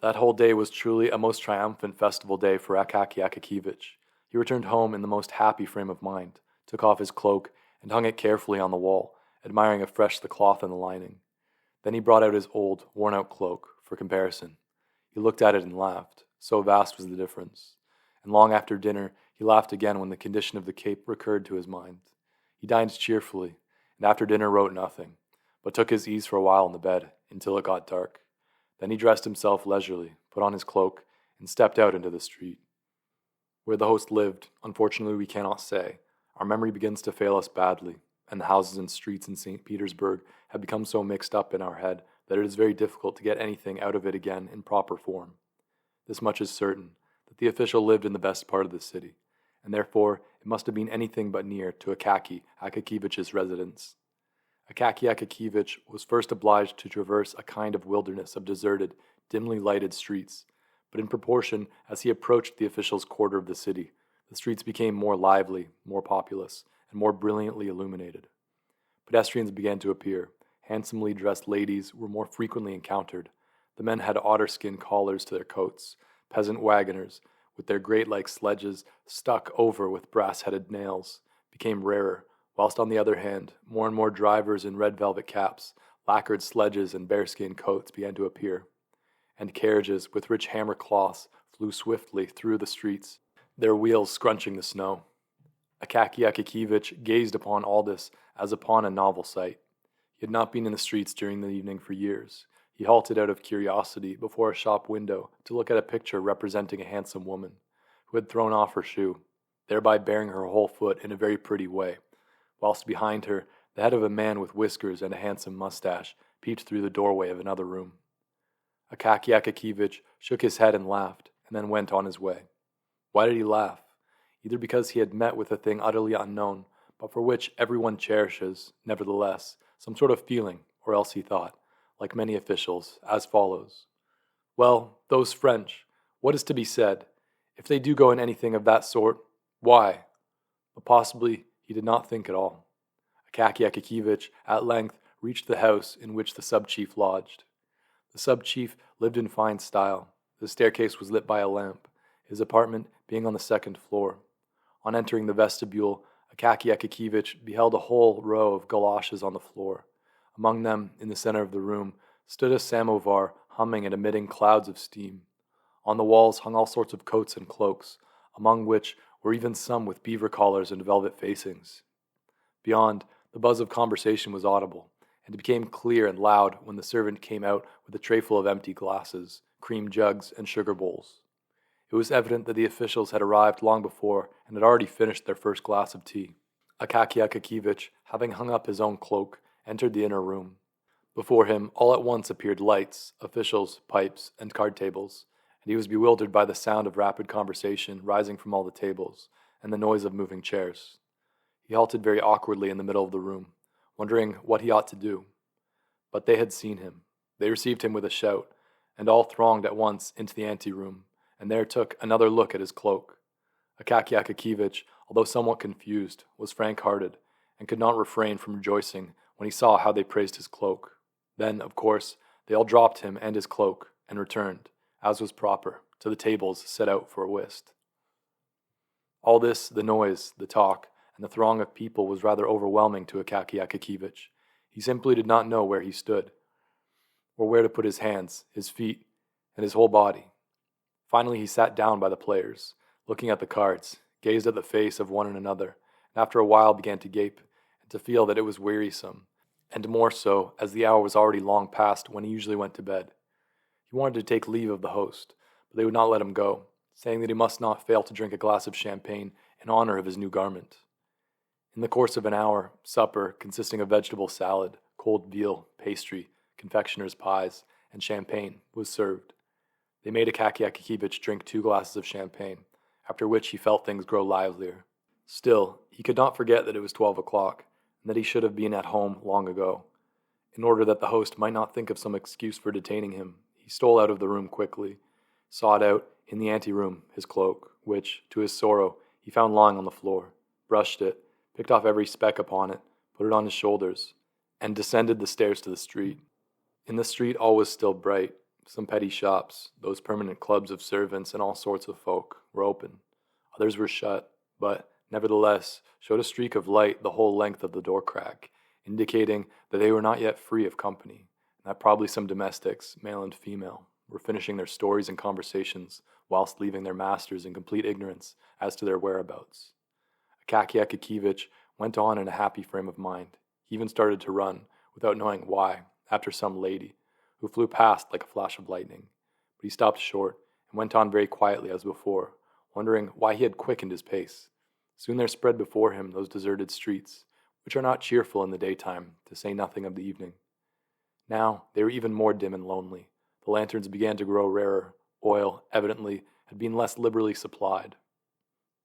That whole day was truly a most triumphant festival day for Akaki Akakivich. He returned home in the most happy frame of mind, took off his cloak, and hung it carefully on the wall, admiring afresh the cloth and the lining. Then he brought out his old, worn-out cloak, for comparison. He looked at it and laughed, so vast was the difference. And long after dinner, he laughed again when the condition of the cape recurred to his mind. He dined cheerfully, and after dinner wrote nothing, but took his ease for a while in the bed, until it got dark. Then he dressed himself leisurely, put on his cloak, and stepped out into the street. Where the host lived, unfortunately we cannot say. Our memory begins to fail us badly, and the houses and streets in St. Petersburg have become so mixed up in our head that it is very difficult to get anything out of it again in proper form. This much is certain, that the official lived in the best part of the city, and therefore it must have been anything but near to Akaki Akakivich's residence. Akaki Akakivich was first obliged to traverse a kind of wilderness of deserted, dimly lighted streets, but in proportion as he approached the official's quarter of the city, the streets became more lively, more populous, and more brilliantly illuminated. Pedestrians began to appear. Handsomely dressed ladies were more frequently encountered. The men had otter-skin collars to their coats. Peasant wagoners, with their grate-like sledges stuck over with brass-headed nails, became rarer, whilst on the other hand, more and more drivers in red velvet caps, lacquered sledges, and bearskin coats began to appear. and carriages with rich hammer cloths flew swiftly through the streets, their wheels scrunching the snow. Akaki gazed upon all this as upon a novel sight. He had not been in the streets during the evening for years. He halted out of curiosity before a shop window to look at a picture representing a handsome woman who had thrown off her shoe, thereby baring her whole foot in a very pretty way, whilst behind her the head of a man with whiskers and a handsome mustache peeped through the doorway of another room. Akaki shook his head and laughed, and then went on his way. Why did he laugh? Either because he had met with a thing utterly unknown, but for which everyone cherishes, nevertheless, some sort of feeling, or else he thought, like many officials, as follows. Well, those French, what is to be said? If they do go in anything of that sort, why? But possibly he did not think at all. Akaki at length reached the house in which the sub-chief lodged. The sub-chief lived in fine style. The staircase was lit by a lamp, his apartment being on the second floor. On entering the vestibule, Akaki beheld a whole row of galoshes on the floor. Among them, in the center of the room, stood a samovar humming and emitting clouds of steam. On the walls hung all sorts of coats and cloaks, among which were even some with beaver collars and velvet facings. Beyond, the buzz of conversation was audible, and it became clear and loud when the servant came out with a trayful of empty glasses, cream jugs, and sugar bowls. It was evident that the officials had arrived long before and had already finished their first glass of tea. Akaki, having hung up his own cloak, entered the inner room. Before him all at once appeared lights, officials, pipes, and card tables, and he was bewildered by the sound of rapid conversation rising from all the tables, and the noise of moving chairs. He halted very awkwardly in the middle of the room, wondering what he ought to do. But they had seen him. They received him with a shout, and all thronged at once into the anteroom, and there took another look at his cloak. Akaki, although somewhat confused, was frank-hearted, and could not refrain from rejoicing when he saw how they praised his cloak. Then, of course, they all dropped him and his cloak, and returned, as was proper, to the tables set out for a whist. All this, the noise, the talk, and the throng of people was rather overwhelming to Akaki. He simply did not know where he stood, or where to put his hands, his feet, and his whole body. Finally he sat down by the players, looking at the cards, gazed at the face of one and another, and after a while began to gape, and to feel that it was wearisome, and more so as the hour was already long past when he usually went to bed. He wanted to take leave of the host, but they would not let him go, saying that he must not fail to drink a glass of champagne in honor of his new garment. In the course of an hour, supper, consisting of vegetable salad, cold veal, pastry, confectioner's pies, and champagne, was served. They made Akaki drink 2 glasses of champagne, after which he felt things grow livelier. Still, he could not forget that it was 12 o'clock, and that he should have been at home long ago. In order that the host might not think of some excuse for detaining him, he stole out of the room quickly, sought out, in the anteroom, his cloak, which, to his sorrow, he found lying on the floor, brushed it, picked off every speck upon it, put it on his shoulders, and descended the stairs to the street. In the street all was still bright. Some petty shops, those permanent clubs of servants and all sorts of folk, were open. Others were shut, but, nevertheless, showed a streak of light the whole length of the door crack, indicating that they were not yet free of company, and that probably some domestics, male and female, were finishing their stories and conversations whilst leaving their masters in complete ignorance as to their whereabouts. Akaki went on in a happy frame of mind. He even started to run, without knowing why, after some lady, who flew past like a flash of lightning. But he stopped short, and went on very quietly as before, wondering why he had quickened his pace. Soon there spread before him those deserted streets, which are not cheerful in the daytime, to say nothing of the evening. Now they were even more dim and lonely. The lanterns began to grow rarer. Oil, evidently, had been less liberally supplied.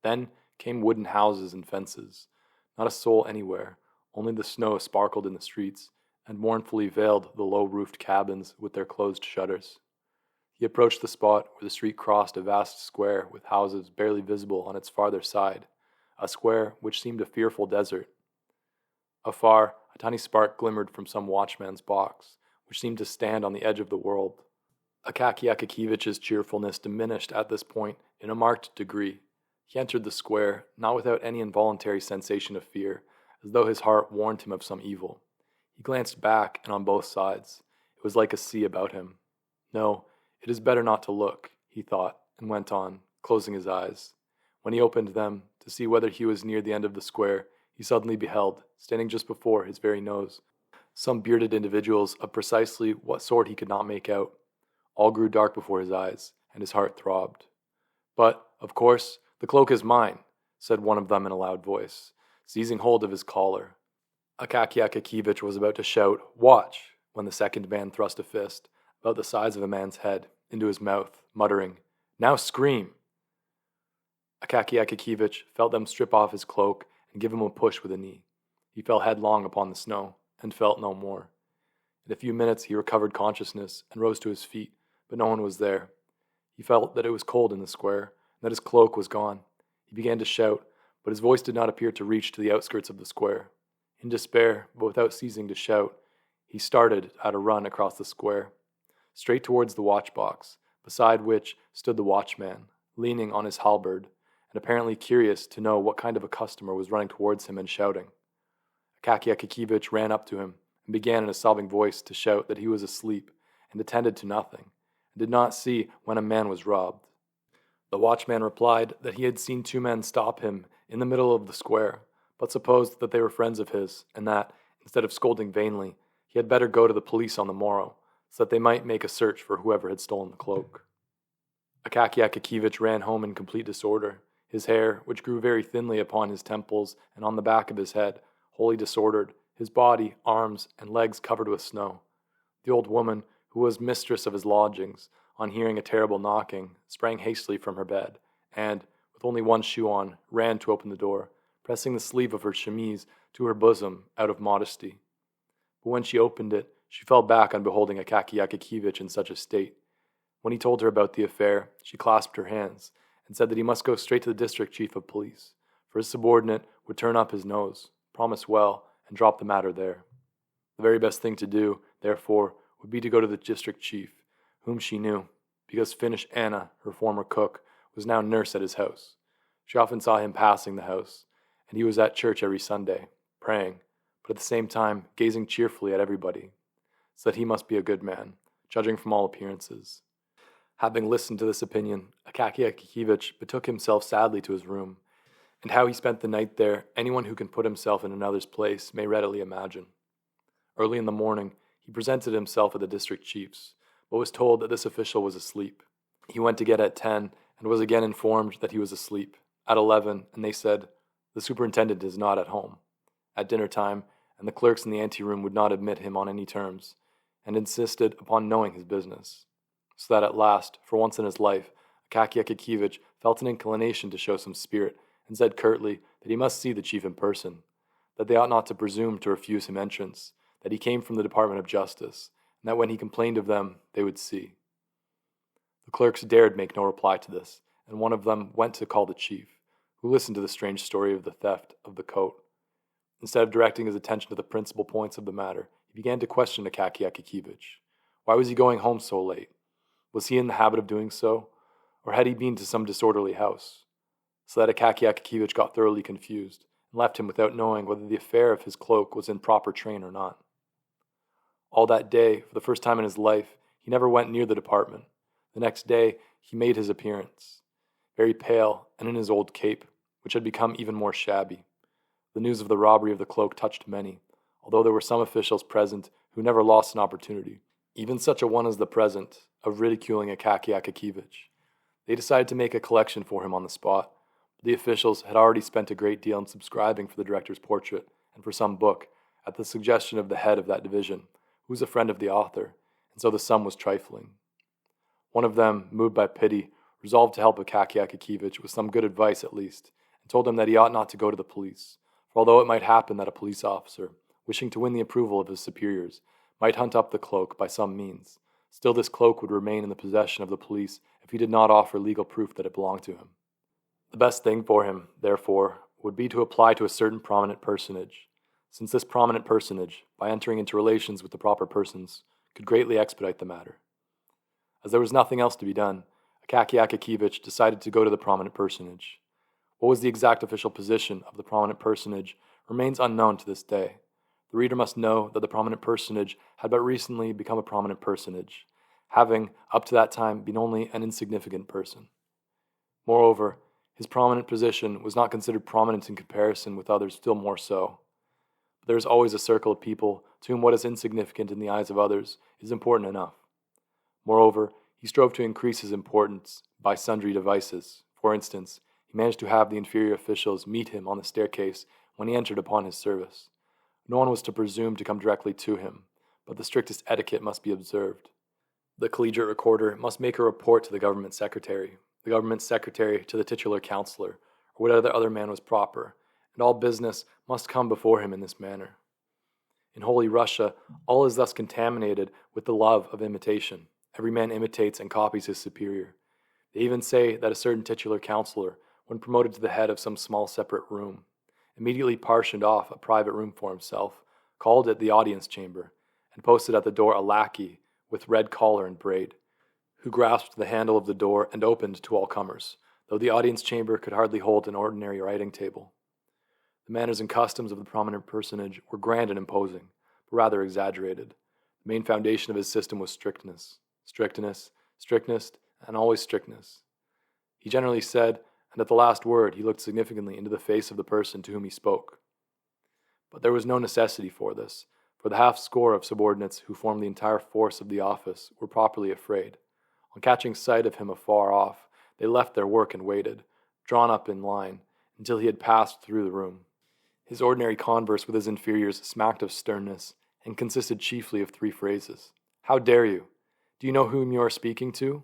Then came wooden houses and fences. Not a soul anywhere, only the snow sparkled in the streets, and mournfully veiled the low-roofed cabins with their closed shutters. He approached the spot where the street crossed a vast square with houses barely visible on its farther side, a square which seemed a fearful desert. Afar, a tiny spark glimmered from some watchman's box, which seemed to stand on the edge of the world. Akaki's cheerfulness diminished at this point in a marked degree. He entered the square, not without any involuntary sensation of fear, as though his heart warned him of some evil. He glanced back and on both sides. It was like a sea about him. No, It is better not to look, he thought, and went on, closing his eyes. When he opened them, to see whether he was near the end of the square, he suddenly beheld, standing just before his very nose, some bearded individuals of precisely what sort he could not make out. All grew dark before his eyes, and his heart throbbed. "But, of course, the cloak is mine," said one of them in a loud voice, seizing hold of his collar. Akaki Akakiyevich was about to shout, "Watch!" when the second man thrust a fist, about the size of a man's head, into his mouth, muttering, "Now scream!" Akaki Akakiyevich felt them strip off his cloak and give him a push with a knee. He fell headlong upon the snow, and felt no more. In a few minutes he recovered consciousness and rose to his feet, but no one was there. He felt that it was cold in the square, and that his cloak was gone. He began to shout, but his voice did not appear to reach to the outskirts of the square. In despair, but without ceasing to shout, he started at a run across the square, straight towards the watchbox, beside which stood the watchman, leaning on his halberd, and apparently curious to know what kind of a customer was running towards him and shouting. Akaki Akakiyevich ran up to him and began in a sobbing voice to shout that he was asleep and attended to nothing, and did not see when a man was robbed. The watchman replied that he had seen two men stop him in the middle of the square, but supposed that they were friends of his, and that, instead of scolding vainly, he had better go to the police on the morrow, so that they might make a search for whoever had stolen the cloak. Akaki Akakiyevich ran home in complete disorder, his hair, which grew very thinly upon his temples and on the back of his head, wholly disordered, his body, arms, and legs covered with snow. The old woman, who was mistress of his lodgings, on hearing a terrible knocking, sprang hastily from her bed, and, with only one shoe on, ran to open the door, pressing the sleeve of her chemise to her bosom out of modesty. But when she opened it, she fell back on beholding Akaki Akakiyevich in such a state. When he told her about the affair, she clasped her hands, and said that he must go straight to the district chief of police, for his subordinate would turn up his nose, promise well, and drop the matter there. The very best thing to do, therefore, would be to go to the district chief, whom she knew, because Finnish Anna, her former cook, was now nurse at his house. She often saw him passing the house, and he was at church every Sunday, praying, but at the same time gazing cheerfully at everybody, so that he must be a good man, judging from all appearances. Having listened to this opinion, Akaki Akakiyevich betook himself sadly to his room, and how he spent the night there anyone who can put himself in another's place may readily imagine. Early in the morning, he presented himself at the district chief's, but was told that this official was asleep. He went to get at 10, and was again informed that he was asleep. At 11, and they said, "The superintendent is not at home." At dinner time, and the clerks in the anteroom would not admit him on any terms, and insisted upon knowing his business. So that at last, for once in his life, Akaki Akakiyevich felt an inclination to show some spirit, and said curtly that he must see the chief in person, that they ought not to presume to refuse him entrance, that he came from the Department of Justice, and that when he complained of them, they would see. The clerks dared make no reply to this, and one of them went to call the chief, who listened to the strange story of the theft of the coat. Instead of directing his attention to the principal points of the matter, he began to question Akaki Akakiyevich. Why was he going home so late? Was he in the habit of doing so, or had he been to some disorderly house? So that Akaki Akakiyevich got thoroughly confused, and left him without knowing whether the affair of his cloak was in proper train or not. All that day, for the first time in his life, he never went near the department. The next day, he made his appearance, very pale and in his old cape, which had become even more shabby. The news of the robbery of the cloak touched many, although there were some officials present who never lost an opportunity, even such a one as the present, of ridiculing Akaki Akakiyevich. They decided to make a collection for him on the spot, but the officials had already spent a great deal in subscribing for the director's portrait and for some book, at the suggestion of the head of that division, who was a friend of the author, and so the sum was trifling. One of them, moved by pity, resolved to help Akaki Akakiyevich with some good advice at least, and told him that he ought not to go to the police, for although it might happen that a police officer, wishing to win the approval of his superiors, might hunt up the cloak by some means, still this cloak would remain in the possession of the police if he did not offer legal proof that it belonged to him. The best thing for him, therefore, would be to apply to a certain prominent personage, since this prominent personage, by entering into relations with the proper persons, could greatly expedite the matter. As there was nothing else to be done, Akaki Akakiyevich decided to go to the prominent personage. What was the exact official position of the prominent personage remains unknown to this day. The reader must know that the prominent personage had but recently become a prominent personage, having, up to that time, been only an insignificant person. Moreover, his prominent position was not considered prominent in comparison with others still more so. But there is always a circle of people to whom what is insignificant in the eyes of others is important enough. Moreover, he strove to increase his importance by sundry devices. For instance, he managed to have the inferior officials meet him on the staircase when he entered upon his service. No one was to presume to come directly to him, but the strictest etiquette must be observed. The collegiate recorder must make a report to the government secretary to the titular counselor, or whatever other man was proper, and all business must come before him in this manner. In Holy Russia, all is thus contaminated with the love of imitation. Every man imitates and copies his superior. They even say that a certain titular counselor, when promoted to the head of some small separate room, immediately partitioned off a private room for himself, called it the audience chamber, and posted at the door a lackey with red collar and braid, who grasped the handle of the door and opened to all comers, though the audience chamber could hardly hold an ordinary writing table. The manners and customs of the prominent personage were grand and imposing, but rather exaggerated. The main foundation of his system was strictness, and always strictness. He generally said, and at the last word he looked significantly into the face of the person to whom he spoke. But there was no necessity for this, for the half-score of subordinates who formed the entire force of the office were properly afraid. On catching sight of him afar off, they left their work and waited, drawn up in line, until he had passed through the room. His ordinary converse with his inferiors smacked of sternness, and consisted chiefly of 3 phrases. How dare you? Do you know whom you are speaking to?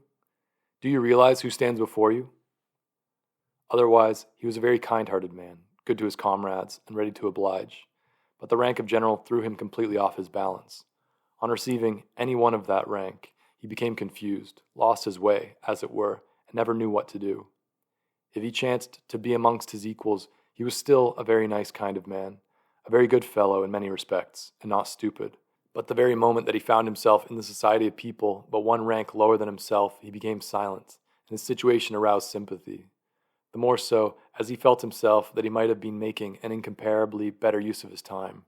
Do you realize who stands before you? Otherwise, he was a very kind-hearted man, good to his comrades, and ready to oblige. But the rank of general threw him completely off his balance. On receiving any one of that rank, he became confused, lost his way, as it were, and never knew what to do. If he chanced to be amongst his equals, he was still a very nice kind of man, a very good fellow in many respects, and not stupid. But the very moment that he found himself in the society of people but one rank lower than himself, he became silent, and his situation aroused sympathy. The more so, as he felt himself that he might have been making an incomparably better use of his time.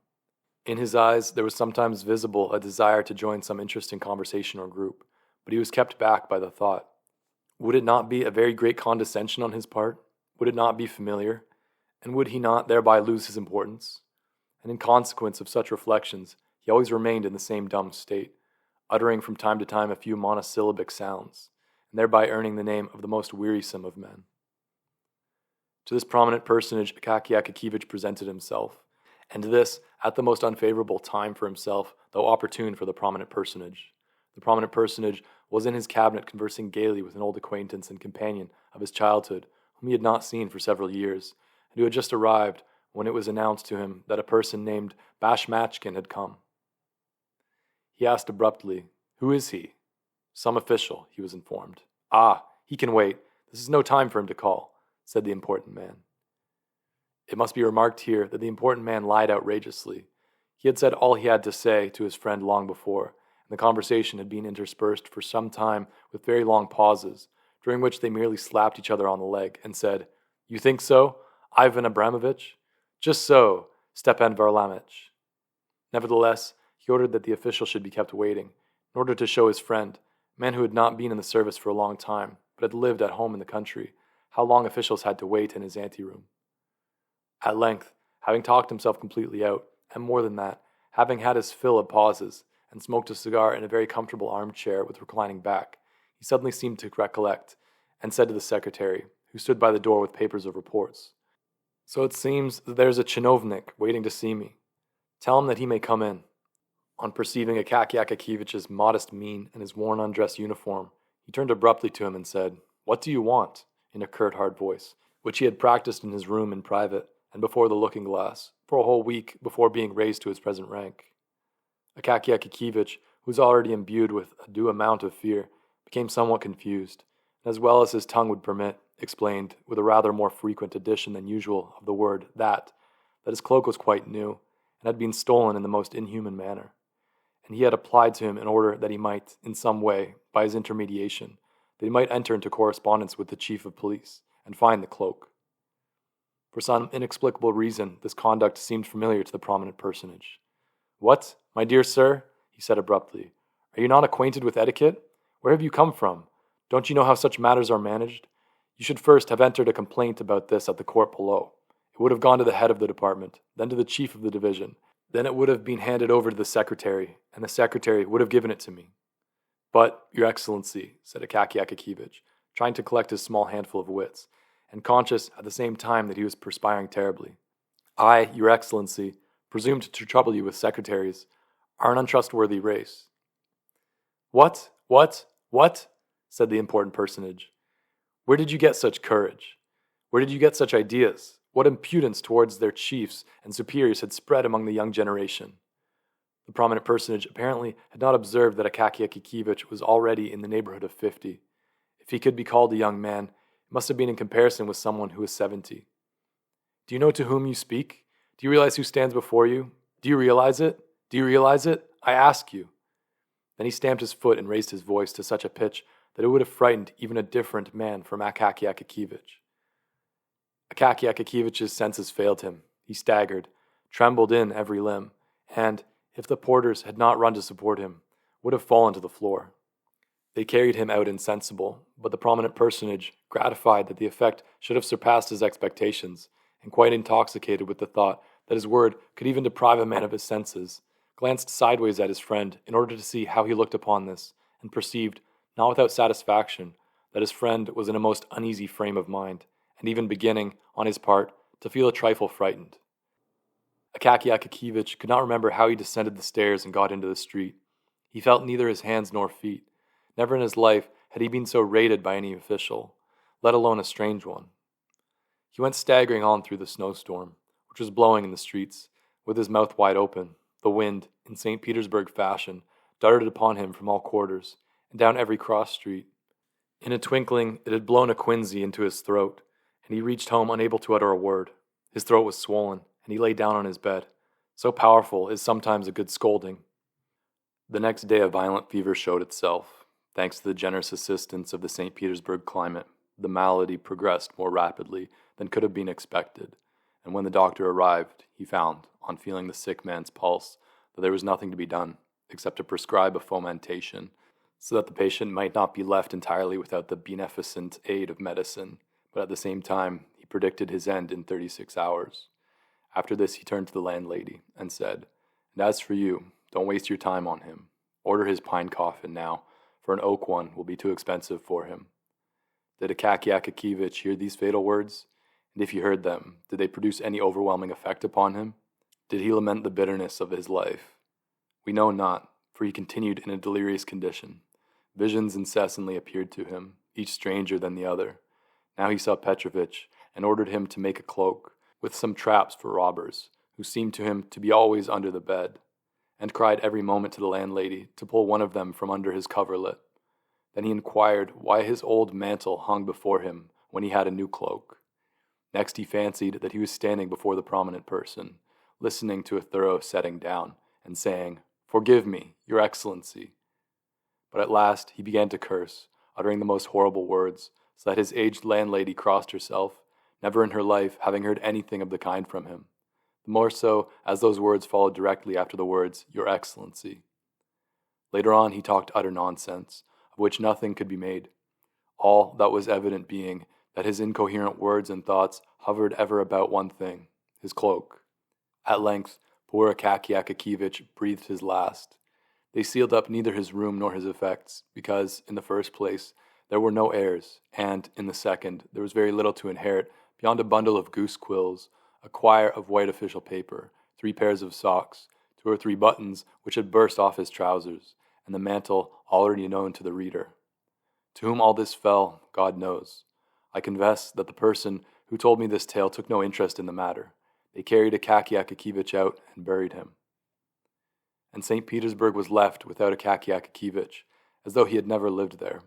In his eyes there was sometimes visible a desire to join some interesting conversation or group, but he was kept back by the thought. Would it not be a very great condescension on his part? Would it not be familiar? And would he not thereby lose his importance? And in consequence of such reflections, he always remained in the same dumb state, uttering from time to time a few monosyllabic sounds, and thereby earning the name of the most wearisome of men. To this prominent personage Akaki Akakivich presented himself, and this at the most unfavorable time for himself, though opportune for the prominent personage. The prominent personage was in his cabinet conversing gaily with an old acquaintance and companion of his childhood, whom he had not seen for several years, and who had just arrived when it was announced to him that a person named Bashmachkin had come. He asked abruptly, "Who is he?" "Some official," he was informed. "Ah, he can wait. This is no time for him to call," said the important man. It must be remarked here that the important man lied outrageously. He had said all he had to say to his friend long before, and the conversation had been interspersed for some time with very long pauses, during which they merely slapped each other on the leg and said, "You think so, Ivan Abramovich?" "Just so, Stepan Varlamich." Nevertheless, he ordered that the official should be kept waiting, in order to show his friend, a man who had not been in the service for a long time, but had lived at home in the country, how long officials had to wait in his anteroom. At length, having talked himself completely out, and more than that, having had his fill of pauses, and smoked a cigar in a very comfortable armchair with reclining back, he suddenly seemed to recollect, and said to the secretary, who stood by the door with papers of reports, "So it seems that there's a chinovnik waiting to see me. Tell him that he may come in." On perceiving Akaki Akakivich's modest mien and his worn undress uniform, he turned abruptly to him and said, "What do you want?" in a curt, hard voice, which he had practiced in his room in private and before the looking-glass, for a whole week before being raised to his present rank. Akaki Akakivich, who was already imbued with a due amount of fear, became somewhat confused, and as well as his tongue would permit, explained, with a rather more frequent addition than usual of the word that his cloak was quite new, and had been stolen in the most inhuman manner, and he had applied to him in order that he might, in some way, by his intermediation, that he might enter into correspondence with the chief of police, and find the cloak. For some inexplicable reason, this conduct seemed familiar to the prominent personage. "What, my dear sir," he said abruptly, "are you not acquainted with etiquette? Where have you come from? Don't you know how such matters are managed? You should first have entered a complaint about this at the court below. It would have gone to the head of the department, then to the chief of the division. Then it would have been handed over to the secretary, and the secretary would have given it to me. But, Your Excellency, said Akaki Akakivich, trying to collect his small handful of wits, and conscious at the same time that he was perspiring terribly. I, Your Excellency, presumed to trouble you with secretaries, are an untrustworthy race. What? Said the important personage. Where did you get such courage? Where did you get such ideas? What impudence towards their chiefs and superiors had spread among the young generation? The prominent personage apparently had not observed that Akaki Akakivich was already in the neighborhood of 50. If he could be called a young man, it must have been in comparison with someone who was 70. Do you know to whom you speak? Do you realize who stands before you? Do you realize it? Do you realize it? I ask you. Then he stamped his foot and raised his voice to such a pitch that it would have frightened even a different man from Akaki Akakivich. Akaki Akakivich's senses failed him. He staggered, trembled in every limb, and, if the porters had not run to support him, would have fallen to the floor. They carried him out insensible, but the prominent personage, gratified that the effect should have surpassed his expectations, and quite intoxicated with the thought that his word could even deprive a man of his senses, glanced sideways at his friend in order to see how he looked upon this, and perceived, not without satisfaction, that his friend was in a most uneasy frame of mind, and even beginning, on his part, to feel a trifle frightened. Akaki Akakivich could not remember how he descended the stairs and got into the street. He felt neither his hands nor feet. Never in his life had he been so rated by any official, let alone a strange one. He went staggering on through the snowstorm, which was blowing in the streets, with his mouth wide open. The wind, in St. Petersburg fashion, darted upon him from all quarters, and down every cross street. In a twinkling, it had blown a quinsy into his throat, and he reached home unable to utter a word. His throat was swollen, and he lay down on his bed. So powerful is sometimes a good scolding. The next day a violent fever showed itself. Thanks to the generous assistance of the St. Petersburg climate, the malady progressed more rapidly than could have been expected, and when the doctor arrived, he found, on feeling the sick man's pulse, that there was nothing to be done, except to prescribe a fomentation, so that the patient might not be left entirely without the beneficent aid of medicine, but at the same time he predicted his end in 36 hours. After this he turned to the landlady and said, "And as for you, don't waste your time on him. Order his pine coffin now, for an oak one will be too expensive for him." Did Akaki Akakivich hear these fatal words? And if he heard them, did they produce any overwhelming effect upon him? Did he lament the bitterness of his life? We know not, for he continued in a delirious condition. Visions incessantly appeared to him, each stranger than the other. Now he saw Petrovich, and ordered him to make a cloak, with some traps for robbers, who seemed to him to be always under the bed, and cried every moment to the landlady to pull one of them from under his coverlet. Then he inquired why his old mantle hung before him when he had a new cloak. Next he fancied that he was standing before the prominent person, listening to a thorough setting down, and saying, "Forgive me, Your Excellency." But at last he began to curse, uttering the most horrible words, so that his aged landlady crossed herself, never in her life having heard anything of the kind from him, the more so as those words followed directly after the words, "Your Excellency." Later on he talked utter nonsense, of which nothing could be made, all that was evident being that his incoherent words and thoughts hovered ever about one thing, his cloak. At length, poor Akaki Akakivich breathed his last. They sealed up neither his room nor his effects, because, in the first place, there were no heirs, and, in the second, there was very little to inherit beyond a bundle of goose quills, a quire of white official paper, 3 pairs of socks, 2 or 3 buttons which had burst off his trousers, and the mantle already known to the reader. To whom all this fell, God knows. I confess that the person who told me this tale took no interest in the matter. They carried Akaki Akakivich out and buried him. And St. Petersburg was left without Akaki Akakivich, as though he had never lived there.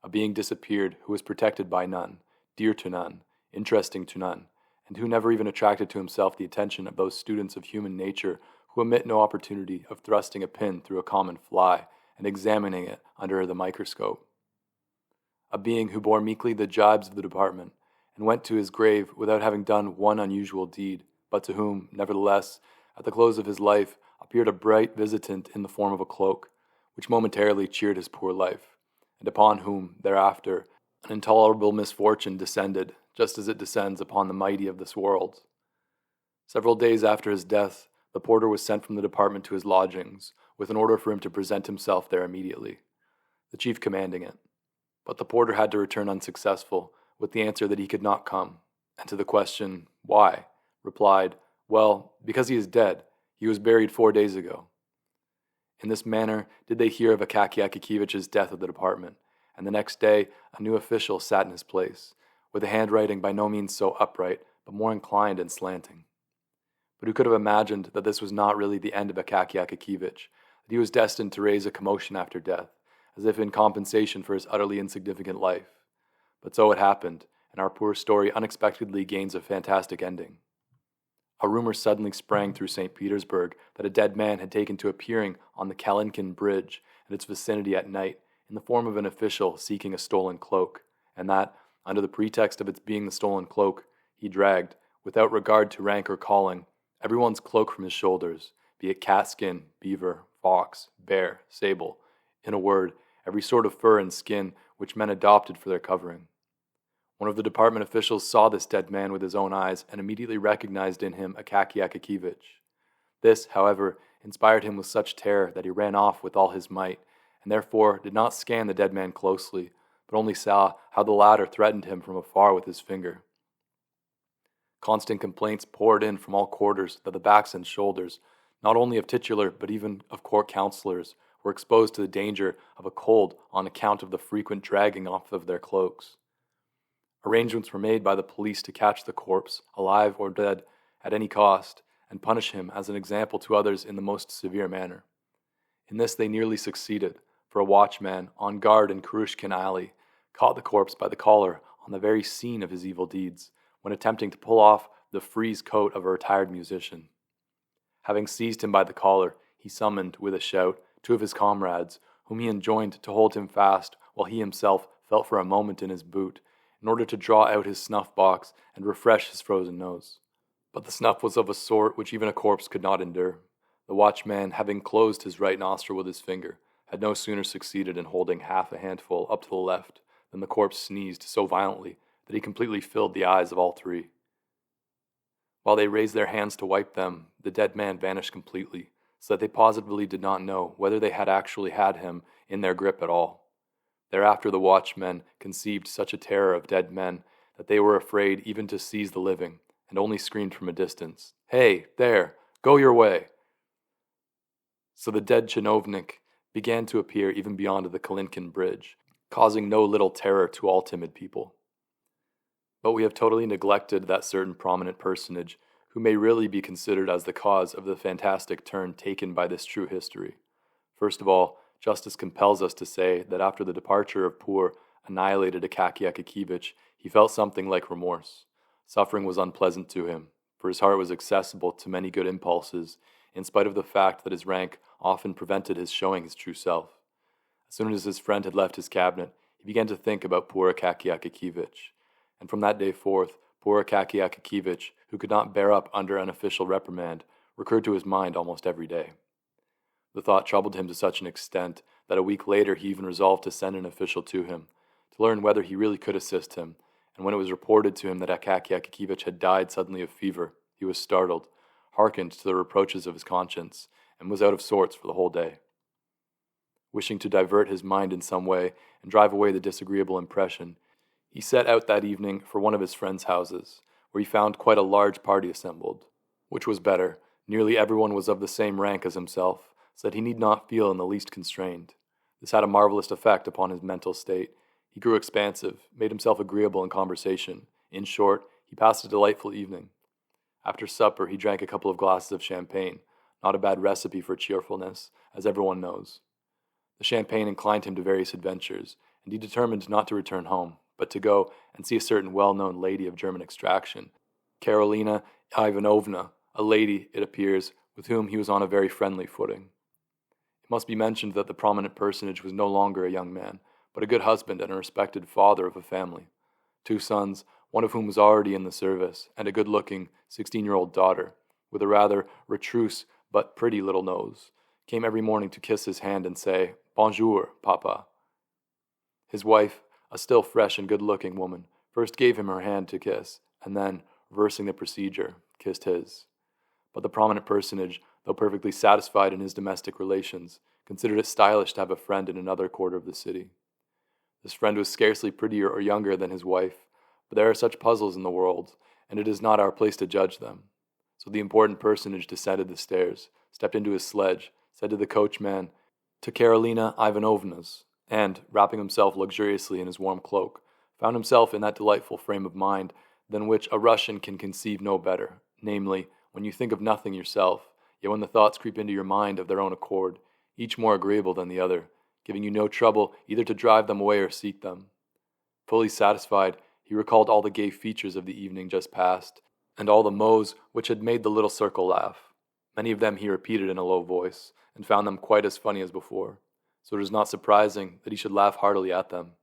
A being disappeared who was protected by none, dear to none, interesting to none, and who never even attracted to himself the attention of those students of human nature who omit no opportunity of thrusting a pin through a common fly and examining it under the microscope. A being who bore meekly the jibes of the department, and went to his grave without having done one unusual deed, but to whom, nevertheless, at the close of his life, appeared a bright visitant in the form of a cloak, which momentarily cheered his poor life, and upon whom, thereafter, an intolerable misfortune descended, just as it descends upon the mighty of this world. Several days after his death, the porter was sent from the department to his lodgings, with an order for him to present himself there immediately, the chief commanding it. But the porter had to return unsuccessful, with the answer that he could not come, and to the question, why, replied, well, because he is dead. He was buried 4 days ago. In this manner did they hear of Akaki Akakiyevich's death at the department, and the next day a new official sat in his place, with a handwriting by no means so upright, but more inclined and slanting. But who could have imagined that this was not really the end of Akaki Akakiyevich, that he was destined to raise a commotion after death, as if in compensation for his utterly insignificant life? But so it happened, and our poor story unexpectedly gains a fantastic ending. A rumor suddenly sprang through St. Petersburg that a dead man had taken to appearing on the Kalinkin Bridge and its vicinity at night in the form of an official seeking a stolen cloak, and that, under the pretext of its being the stolen cloak, he dragged, without regard to rank or calling, everyone's cloak from his shoulders, be it catskin, beaver, fox, bear, sable, in a word, every sort of fur and skin which men adopted for their covering. One of the department officials saw this dead man with his own eyes and immediately recognized in him Akaki Akakiyevich. This, however, inspired him with such terror that he ran off with all his might, and therefore did not scan the dead man closely, but only saw how the latter threatened him from afar with his finger. Constant complaints poured in from all quarters that the backs and shoulders, not only of titular but even of court councillors, were exposed to the danger of a cold on account of the frequent dragging off of their cloaks. Arrangements were made by the police to catch the corpse, alive or dead, at any cost, and punish him as an example to others in the most severe manner. In this they nearly succeeded, for a watchman, on guard in Kurushkin Alley, caught the corpse by the collar on the very scene of his evil deeds, when attempting to pull off the frieze coat of a retired musician. Having seized him by the collar, he summoned, with a shout, 2 of his comrades, whom he enjoined to hold him fast while he himself felt for a moment in his boot, in order to draw out his snuff-box and refresh his frozen nose. But the snuff was of a sort which even a corpse could not endure. The watchman, having closed his right nostril with his finger, had no sooner succeeded in holding half a handful up to the left than the corpse sneezed so violently that he completely filled the eyes of all 3. While they raised their hands to wipe them, the dead man vanished completely, so that they positively did not know whether they had actually had him in their grip at all. Thereafter the watchmen conceived such a terror of dead men that they were afraid even to seize the living, and only screamed from a distance, "Hey, there, go your way!" So the dead chinovnik began to appear even beyond the Kalinkin Bridge, causing no little terror to all timid people. But we have totally neglected that certain prominent personage who may really be considered as the cause of the fantastic turn taken by this true history. First of all, justice compels us to say that after the departure of poor, annihilated Akaki Akakiyevich, he felt something like remorse. Suffering was unpleasant to him, for his heart was accessible to many good impulses, in spite of the fact that his rank often prevented his showing his true self. As soon as his friend had left his cabinet, he began to think about poor Akaki Akakiyevich, and from that day forth, poor Akaki Akakiyevich, who could not bear up under an official reprimand, recurred to his mind almost every day. The thought troubled him to such an extent that a week later he even resolved to send an official to him, to learn whether he really could assist him, and when it was reported to him that Akaki Akakiyevich had died suddenly of fever, he was startled, hearkened to the reproaches of his conscience, and was out of sorts for the whole day. Wishing to divert his mind in some way and drive away the disagreeable impression, he set out that evening for one of his friends' houses, where he found quite a large party assembled. Which was better, nearly everyone was of the same rank as himself, so that he need not feel in the least constrained. This had a marvelous effect upon his mental state. He grew expansive, made himself agreeable in conversation. In short, he passed a delightful evening. After supper, he drank a couple of glasses of champagne, not a bad recipe for cheerfulness, as everyone knows. The champagne inclined him to various adventures, and he determined not to return home, but to go and see a certain well-known lady of German extraction, Karolina Ivanovna, a lady, it appears, with whom he was on a very friendly footing. It must be mentioned that the prominent personage was no longer a young man, but a good husband and a respected father of a family. 2 sons, one of whom was already in the service, and a good-looking 16-year-old daughter, with a rather retrousse but pretty little nose, came every morning to kiss his hand and say, "Bonjour, papa." His wife, a still fresh and good-looking woman, first gave him her hand to kiss, and then, reversing the procedure, kissed his. But the prominent personage, though perfectly satisfied in his domestic relations, considered it stylish to have a friend in another quarter of the city. This friend was scarcely prettier or younger than his wife, but there are such puzzles in the world, and it is not our place to judge them. So the important personage descended the stairs, stepped into his sledge, said to the coachman, "To Karolina Ivanovna's," and, wrapping himself luxuriously in his warm cloak, found himself in that delightful frame of mind than which a Russian can conceive no better, namely, when you think of nothing yourself, yet when the thoughts creep into your mind of their own accord, each more agreeable than the other, giving you no trouble either to drive them away or seek them. Fully satisfied, he recalled all the gay features of the evening just past, and all the mots which had made the little circle laugh. Many of them he repeated in a low voice, and found them quite as funny as before, so it was not surprising that he should laugh heartily at them.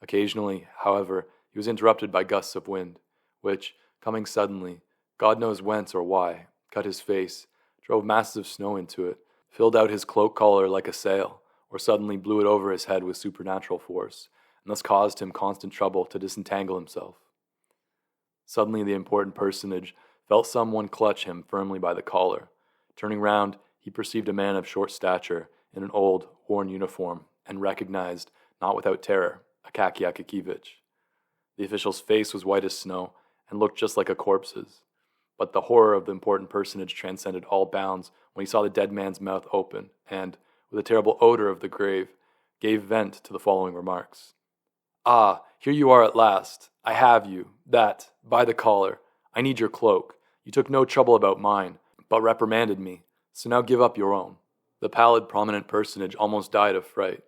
Occasionally, however, he was interrupted by gusts of wind, which, coming suddenly, God knows whence or why, cut his face, drove masses of snow into it, filled out his cloak collar like a sail, or suddenly blew it over his head with supernatural force, and thus caused him constant trouble to disentangle himself. Suddenly the important personage felt someone clutch him firmly by the collar. Turning round, he perceived a man of short stature, in an old, worn uniform, and recognized, not without terror, Akaki Akakivich. The official's face was white as snow, and looked just like a corpse's. But the horror of the important personage transcended all bounds when he saw the dead man's mouth open, and, with a terrible odor of the grave, gave vent to the following remarks. "Ah, here you are at last. I have you, that, by the collar. I need your cloak. You took no trouble about mine, but reprimanded me, so now give up your own." The pallid, prominent personage almost died of fright,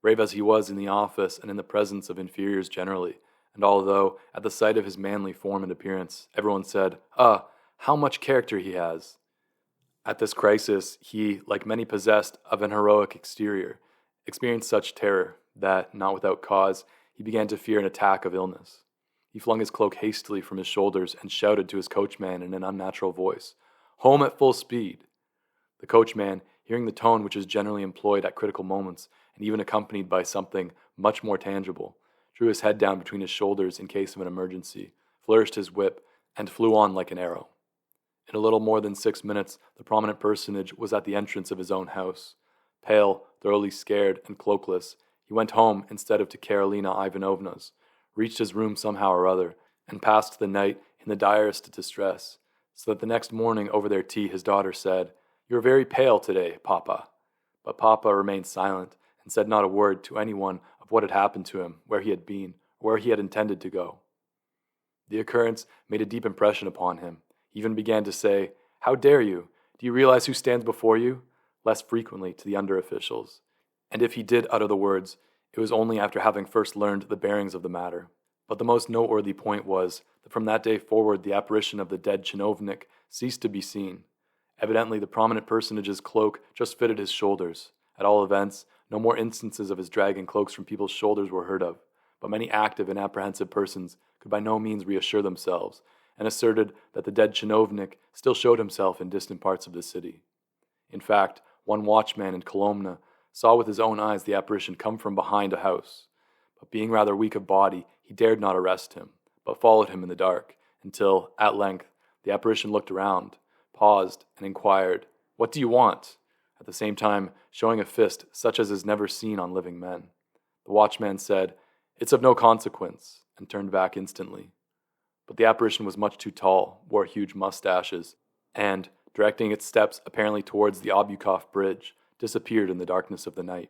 brave as he was in the office and in the presence of inferiors generally, and although, at the sight of his manly form and appearance, everyone said, "Ah, how much character he has!" At this crisis, he, like many possessed of an heroic exterior, experienced such terror that, not without cause, he began to fear an attack of illness. He flung his cloak hastily from his shoulders and shouted to his coachman in an unnatural voice, "Home at full speed!" The coachman, hearing the tone which is generally employed at critical moments, and even accompanied by something much more tangible, drew his head down between his shoulders in case of an emergency, flourished his whip, and flew on like an arrow. In a little more than 6 minutes, the prominent personage was at the entrance of his own house. Pale, thoroughly scared, and cloakless, he went home instead of to Karolina Ivanovna's, reached his room somehow or other, and passed the night in the direst distress, so that the next morning over their tea his daughter said, "You are very pale today, Papa." But Papa remained silent, and said not a word to anyone of what had happened to him, where he had been, or where he had intended to go. The occurrence made a deep impression upon him. He even began to say, "How dare you? Do you realize who stands before you?" less frequently to the under-officials. And if he did utter the words, it was only after having first learned the bearings of the matter. But the most noteworthy point was that from that day forward the apparition of the dead chinovnik ceased to be seen. Evidently the prominent personage's cloak just fitted his shoulders. At all events, no more instances of his dragging cloaks from people's shoulders were heard of, but many active and apprehensive persons could by no means reassure themselves, and asserted that the dead chinovnik still showed himself in distant parts of the city. In fact, one watchman in Kolomna saw with his own eyes the apparition come from behind a house, but being rather weak of body, he dared not arrest him, but followed him in the dark, until, at length, the apparition looked around, paused, and inquired, "What do you want?" at the same time showing a fist such as is never seen on living men. The watchman said, "It's of no consequence," and turned back instantly. But the apparition was much too tall, wore huge mustaches, and, directing its steps apparently towards the Obukhov bridge, disappeared in the darkness of the night.